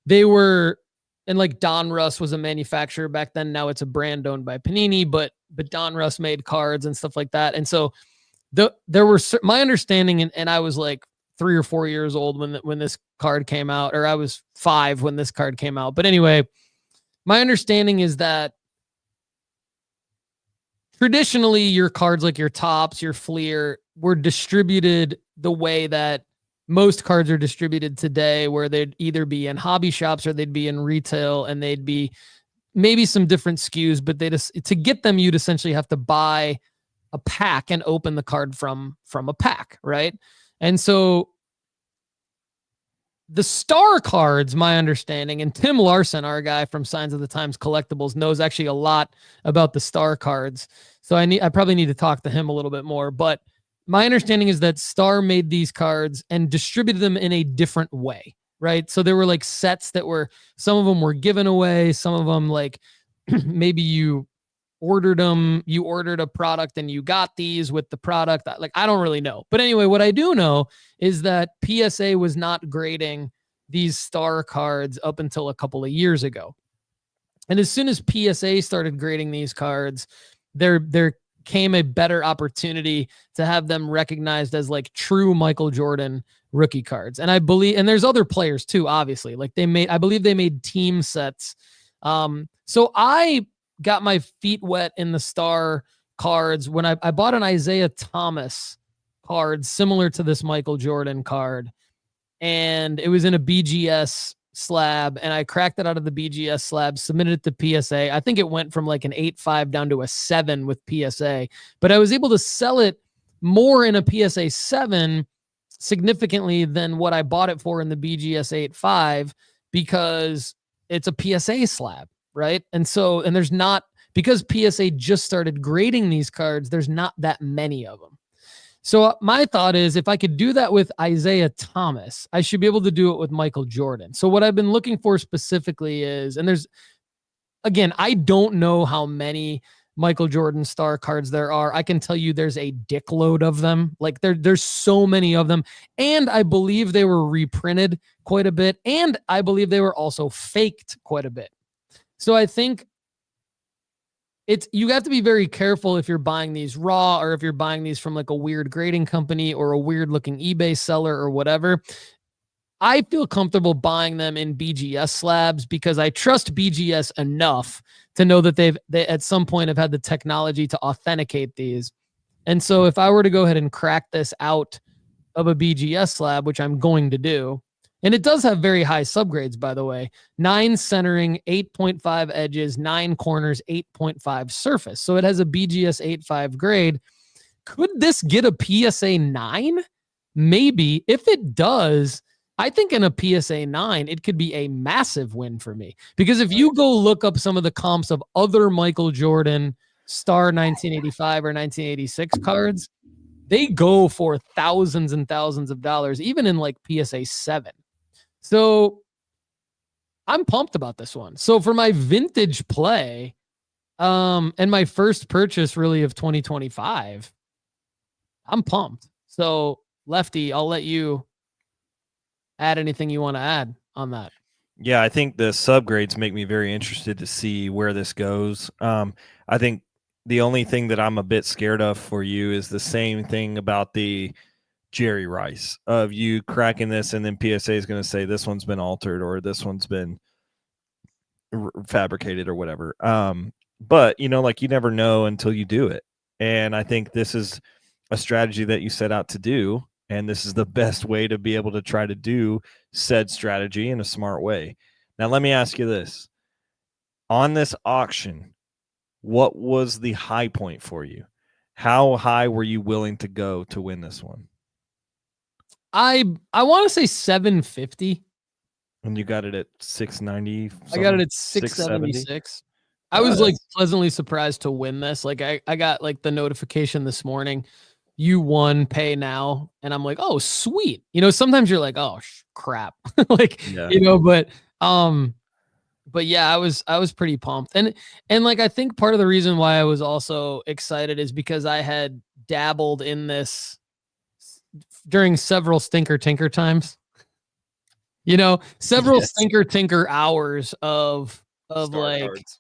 They were, and like Don Russ was a manufacturer back then. Now it's a brand owned by Panini, but Don Russ made cards and stuff like that. And so there were, my understanding, and I was like 3 or 4 years old when this card came out, or I was 5 when this card came out. But anyway, my understanding is that traditionally your cards like your Topps, your Fleer were distributed the way that most cards are distributed today, where they'd either be in hobby shops or they'd be in retail, and they'd be maybe some different SKUs, but to get them, you'd essentially have to buy a pack and open the card from a pack, right? And so the Star cards, my understanding, and Tim Larson, our guy from Signs of the Times Collectibles, knows actually a lot about the Star cards. So I probably need to talk to him a little bit more. But my understanding is that Star made these cards and distributed them in a different way, right? So there were like sets that were, some of them were given away, some of them like maybe you ordered a product and you got these with the product. Like, I don't really know. But anyway, what I do know is that PSA was not grading these Star cards up until a couple of years ago. And as soon as PSA started grading these cards, there came a better opportunity to have them recognized as like true Michael Jordan rookie cards. And I believe, and there's other players too, obviously, like I believe they made team sets. So I got my feet wet in the Star cards when I bought an Isaiah Thomas card similar to this Michael Jordan card. And it was in a BGS slab, and I cracked it out of the BGS slab, submitted it to PSA. I think it went from like an 8.5 down to a 7 with PSA, but I was able to sell it more in a PSA 7 significantly than what I bought it for in the BGS 8.5 because it's a PSA slab. Right. And there's not, because PSA just started grading these cards, there's not that many of them. So my thought is, if I could do that with Isaiah Thomas, I should be able to do it with Michael Jordan. So what I've been looking for specifically is, and again, I don't know how many Michael Jordan Star cards there are. I can tell you there's a dickload of them. Like there's so many of them. And I believe they were reprinted quite a bit. And I believe they were also faked quite a bit. So I think you have to be very careful if you're buying these raw, or if you're buying these from like a weird grading company or a weird looking eBay seller or whatever. I feel comfortable buying them in BGS slabs because I trust BGS enough to know that they at some point have had the technology to authenticate these. And so if I were to go ahead and crack this out of a BGS slab, which I'm going to do, and it does have very high subgrades, by the way, 9 centering, 8.5 edges, 9 corners, 8.5 surface. So it has a BGS 8.5 grade. Could this get a PSA 9? Maybe. If it does, I think in a PSA 9, it could be a massive win for me. Because if you go look up some of the comps of other Michael Jordan Star 1985 or 1986 cards, they go for thousands and thousands of dollars, even in like PSA 7. So I'm pumped about this one. So for my vintage play, and my first purchase really of 2025, I'm pumped. So Lefty, I'll let you add anything you want to add on that. Yeah, I think the subgrades make me very interested to see where this goes. I think the only thing that I'm a bit scared of for you is the same thing about the Jerry Rice of you cracking this and then PSA is going to say this one's been altered or this one's been fabricated or whatever. But you never know until you do it. And I think this is a strategy that you set out to do. And this is the best way to be able to try to do said strategy in a smart way. Now, let me ask you this. On this auction, what was the high point for you? How high were you willing to go to win this one? I want to say 750. And you got it at 690. I got it at 676. I was like pleasantly surprised to win this. Like I got like the notification this morning, you won, pay now. And I'm like, oh, sweet. Sometimes you're like, oh crap. But yeah, I was pretty pumped. And like, I think part of the reason why I was also excited is because I had dabbled in this during several stinker tinker times, several stinker tinker hours of Star like, cards.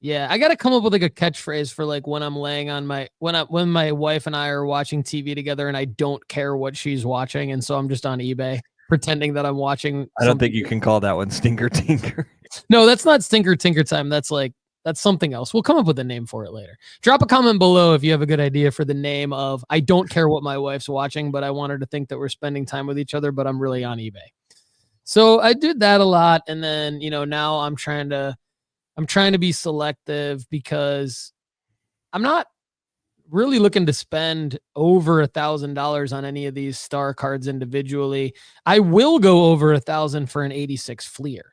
Yeah, I got to come up with like a catchphrase for like when I'm laying on when my wife and I are watching TV together and I don't care what she's watching. And so I'm just on eBay pretending that I'm watching. I don't think you can call that one stinker tinker. No, that's not stinker tinker time. That's something else. We'll come up with a name for it later. Drop a comment below if you have a good idea for the name of, I don't care what my wife's watching, but I want her to think that we're spending time with each other, but I'm really on eBay. So I did that a lot. And then, now I'm trying to be selective because I'm not really looking to spend over $1,000 on any of these star cards individually. I will go over $1,000 for an 86 Fleer.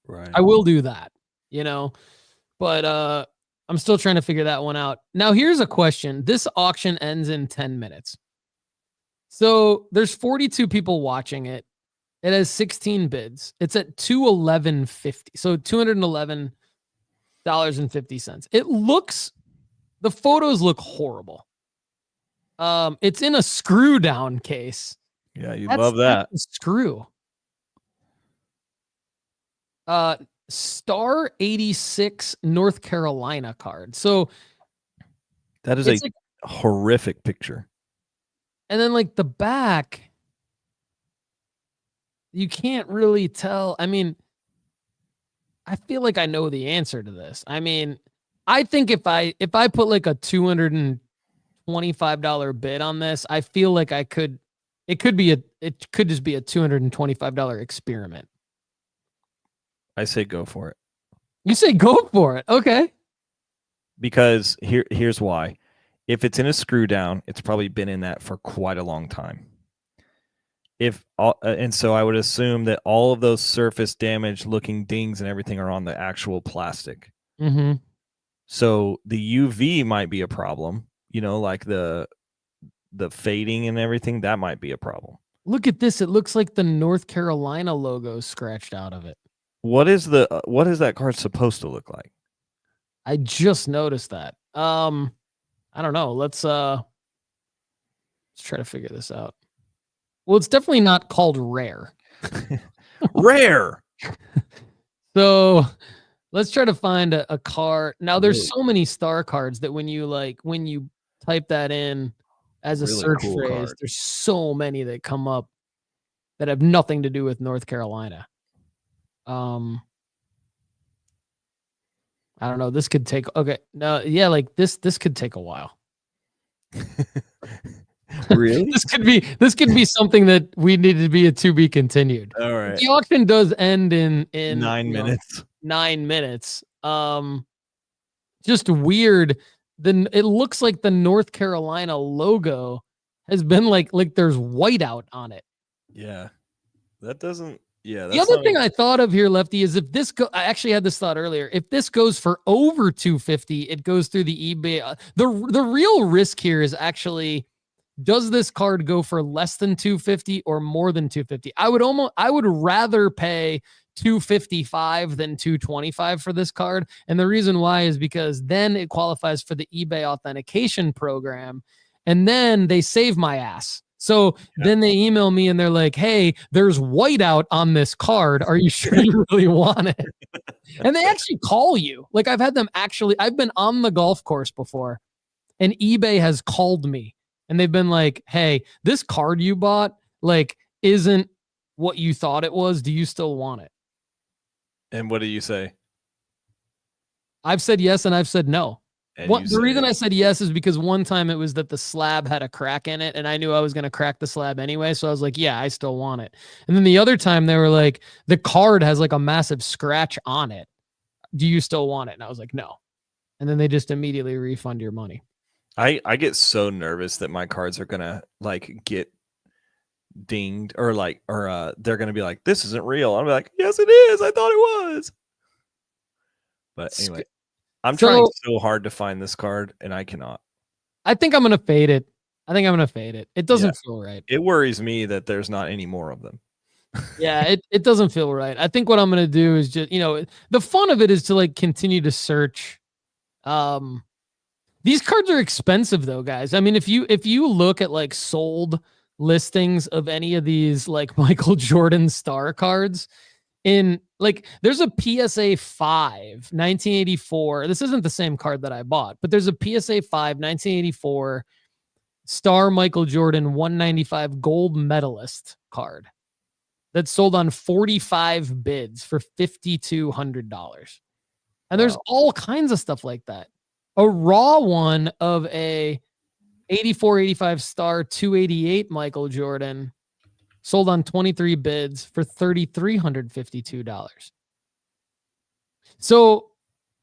Right. I will do that, but I'm still trying to figure that one out. Now, here's a question. This auction ends in 10 minutes. So there's 42 people watching it. It has 16 bids. It's at $211.50. So $211.50. The photos look horrible. It's in a screw down case. Yeah, you love that. Screw. Star 86 North Carolina card. So that is a horrific picture. And then like the back, you can't really tell. I mean, I feel like I know the answer to this. I mean, I think if I put like a $225 bid on this, I feel like it could just be a $225 experiment. I say go for it. You say go for it. Okay. Because here's why. If it's in a screw down, it's probably been in that for quite a long time. And so I would assume that all of those surface damage looking dings and everything are on the actual plastic. Mm-hmm. So the UV might be a problem, like the fading and everything, that might be a problem. Look at this. It looks like the North Carolina logo scratched out of it. What is that card supposed to look like? I just noticed that. I don't know. Let's try to figure this out. Well, it's definitely not called rare. Rare. So let's try to find a card. Now there's so many star cards that when you type that in as a search phrase, there's so many that come up. that have nothing to do with North Carolina. I don't know. This could take like this could take a while. Really? This could be something that we need to be to be continued. All right. The auction does end in 9 minutes. 9 minutes. Just weird. Then it looks like the North Carolina logo has been like there's whiteout on it. Yeah. That doesn't. Yeah. The other thing I thought of here, Lefty, is if this I actually had this thought earlier. If this goes for over 250, it goes through the eBay. The real risk here is actually, does this card go for less than 250 or more than 250? I would rather pay 255 than 225 for this card. And the reason why is because then it qualifies for the eBay authentication program. And then they save my ass. So then they email me and they're like, hey, there's whiteout on this card. Are you sure you really want it? And they actually call you. Like I've been on the golf course before and eBay has called me and they've been like, hey, this card you bought like isn't what you thought it was. Do you still want it? And what do you say? I've said yes and I've said no. The reason I I said yes is because one time it was that the slab had a crack in it and I knew I was going to crack the slab anyway. So I was like, yeah, I still want it. And then the other time they were like, the card has like a massive scratch on it. Do you still want it? And I was like, no. And then they just immediately refund your money. I get so nervous that my cards are going to like get dinged or they're going to be like, this isn't real. I'm like, yes, it is. I thought it was. But anyway. I'm trying so hard to find this card, and I cannot. I think I'm going to fade it. It doesn't feel right. It worries me that there's not any more of them. Yeah, it doesn't feel right. I think what I'm going to do is just, the fun of it is to like continue to search. These cards are expensive though, guys. I mean, if you look at like sold listings of any of these like Michael Jordan star cards, in like there's a PSA 5 1984. This isn't the same card that I bought, but there's a PSA 5 1984 star Michael Jordan 195 gold medalist card that's sold on 45 bids for $5,200. And there's all kinds of stuff like that. A raw one of a 84-85 star 288 Michael Jordan sold on 23 bids for $3,352. So,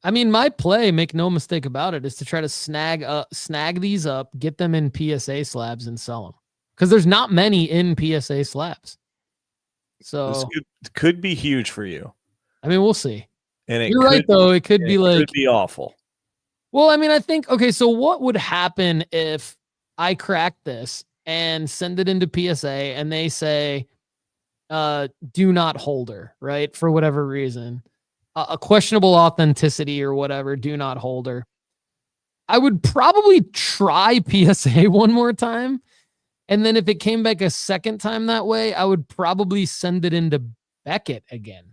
I mean, my play, make no mistake about it, is to try to snag these up, get them in PSA slabs and sell them. Because there's not many in PSA slabs. So this could be huge for you. I mean, we'll see. And you're right, though. It could be like... It could be awful. Well, I mean, I think, okay, so what would happen if I cracked this and send it into PSA and they say, do not holder, right? For whatever reason, a questionable authenticity or whatever, do not holder. I would probably try PSA one more time. And then if it came back a second time that way, I would probably send it into Beckett again.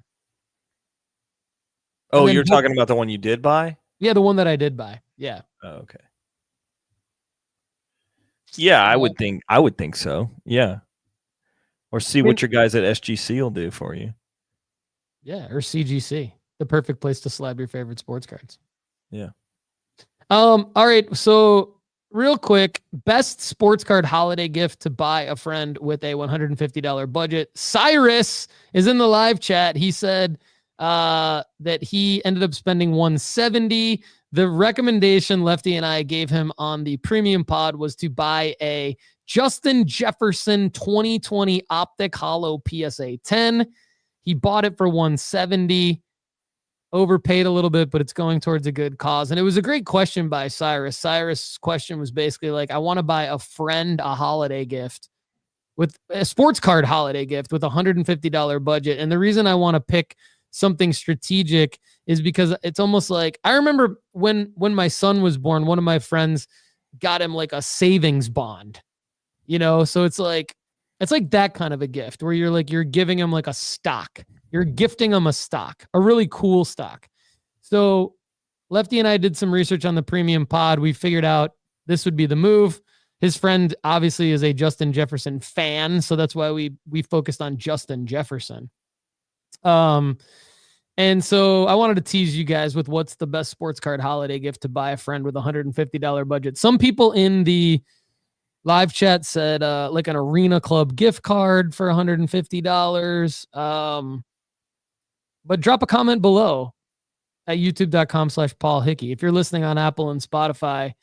Oh, you're talking about the one you did buy? Yeah, the one that I did buy. Yeah. Oh, okay. Yeah, I would think so. Yeah. Or see what your guys at SGC will do for you. Yeah, or CGC. The perfect place to slab your favorite sports cards. Yeah. All right, so real quick, best sports card holiday gift to buy a friend with a $150 budget. Cyrus is in the live chat. He said that he ended up spending $170. The recommendation Lefty and I gave him on the premium pod was to buy a Justin Jefferson 2020 Optic Hollow PSA 10. He bought it for $170. Overpaid a little bit, but it's going towards a good cause. And it was a great question by Cyrus. Cyrus' question was basically like, I want to buy a friend a holiday gift, with a sports card holiday gift with a $150 budget. And the reason I want to pick something strategic is because it's almost like, I remember when my son was born, one of my friends got him like a savings bond, so it's like that kind of a gift where you're giving him like a stock. You're gifting him a stock, a really cool stock. So Lefty and I did some research on the premium pod. We figured out this would be the move. His friend obviously is a Justin Jefferson fan, so that's why we focused on Justin Jefferson. And so I wanted to tease you guys with what's the best sports card holiday gift to buy a friend with a $150 budget. Some people in the live chat said like an Arena Club gift card for $150. But drop a comment below at youtube.com/Paul Hickey. If you're listening on Apple and Spotify,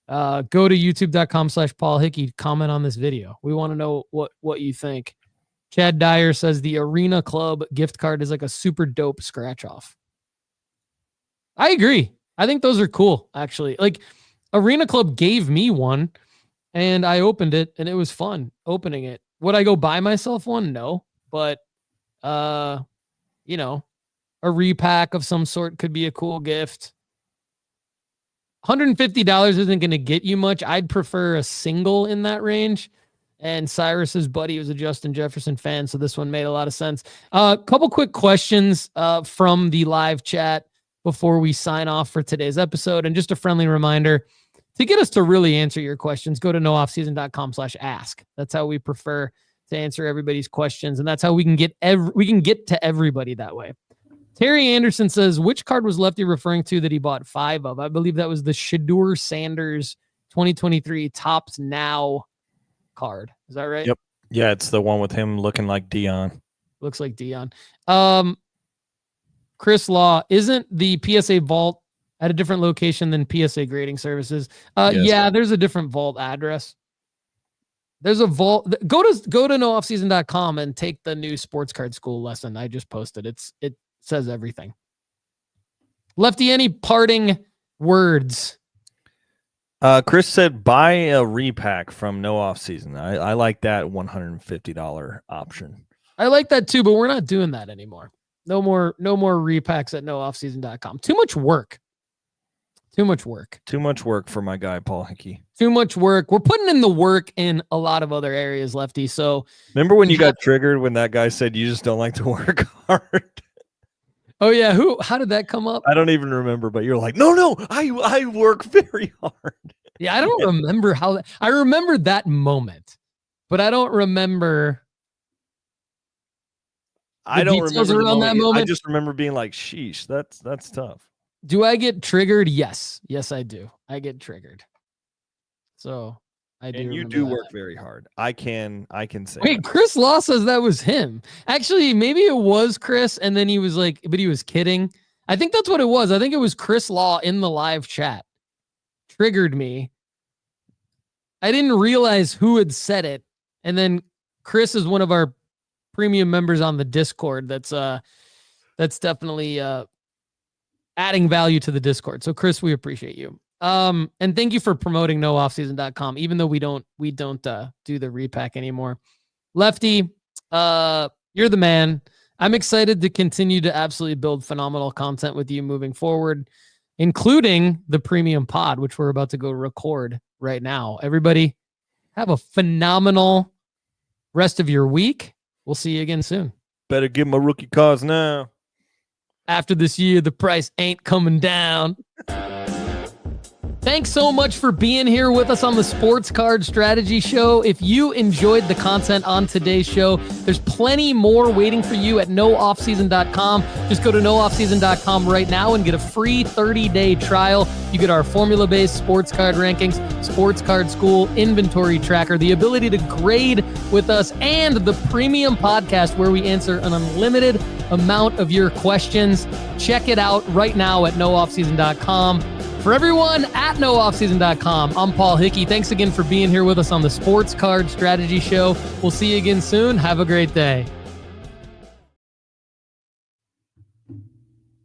go to youtube.com/Paul Hickey, comment on this video. We want to know what you think. Chad Dyer says the Arena Club gift card is like a super dope scratch off. I agree. I think those are cool, actually. Like Arena Club gave me one and I opened it and it was fun opening it. Would I go buy myself one? No, but you know, a repack of some sort could be a cool gift. $150 isn't going to get you much. I'd prefer a single in that range. And Cyrus's buddy was a Justin Jefferson fan, so this one made a lot of sense. Couple quick questions from the live chat before we sign off for today's episode. And just a friendly reminder, to get us to really answer your questions, go to nooffseason.com/ask. That's how we prefer to answer everybody's questions, and that's how we can get to everybody that way. Terry Anderson says, which card was Lefty referring to that he bought 5 of? I believe that was the Shedeur Sanders 2023 Topps Now card. Is that right? Yep. Yeah, it's the one with him looking like Dion. Looks like Dion. Chris Law, isn't the PSA Vault at a different location than PSA Grading Services? Yes. Yeah, there's a different vault address. There's a vault. Go to nooffseason.com and take the new sports card school lesson I just posted. It says everything. Lefty, any parting words? Chris said buy a repack from No Off Season. I like that $150 option. I like that too, but we're not doing that anymore. No more repacks at nooffseason.com. Too much work. Too much work for my guy, Paul Hickey. Too much work. We're putting in the work in a lot of other areas, Lefty. So remember when you got triggered when that guy said you just don't like to work hard? Oh yeah. How did that come up? I don't even remember, but you're like, no, I work very hard. Yeah. I don't remember I remember that moment, but I don't remember. I don't remember around that moment. I just remember being like, sheesh, that's tough. Do I get triggered? Yes, I do. I get triggered. So I do. And you do work very hard. I can say. Wait, Chris Law says that was him. Actually, maybe it was Chris, and then he was like, but he was kidding. I think that's what it was. I think it was Chris Law in the live chat. Triggered me. I didn't realize who had said it. And then Chris is one of our premium members on the Discord. That's definitely adding value to the Discord. So Chris, we appreciate you. And thank you for promoting nooffseason.com, even though we don't do the repack anymore. Lefty, you're the man. I'm excited to continue to absolutely build phenomenal content with you moving forward, including the premium pod, which we're about to go record right now. Everybody have a phenomenal rest of your week. We'll see you again soon. Better get my rookie cards now. After this year, the price ain't coming down. Thanks so much for being here with us on the Sports Card Strategy Show. If you enjoyed the content on today's show, there's plenty more waiting for you at nooffseason.com. Just go to nooffseason.com right now and get a free 30-day trial. You get our formula-based sports card rankings, sports card school, inventory tracker, the ability to grade with us, and the premium podcast where we answer an unlimited amount of your questions. Check it out right now at nooffseason.com. For everyone at nooffseason.com, I'm Paul Hickey. Thanks again for being here with us on the Sports Card Strategy Show. We'll see you again soon. Have a great day.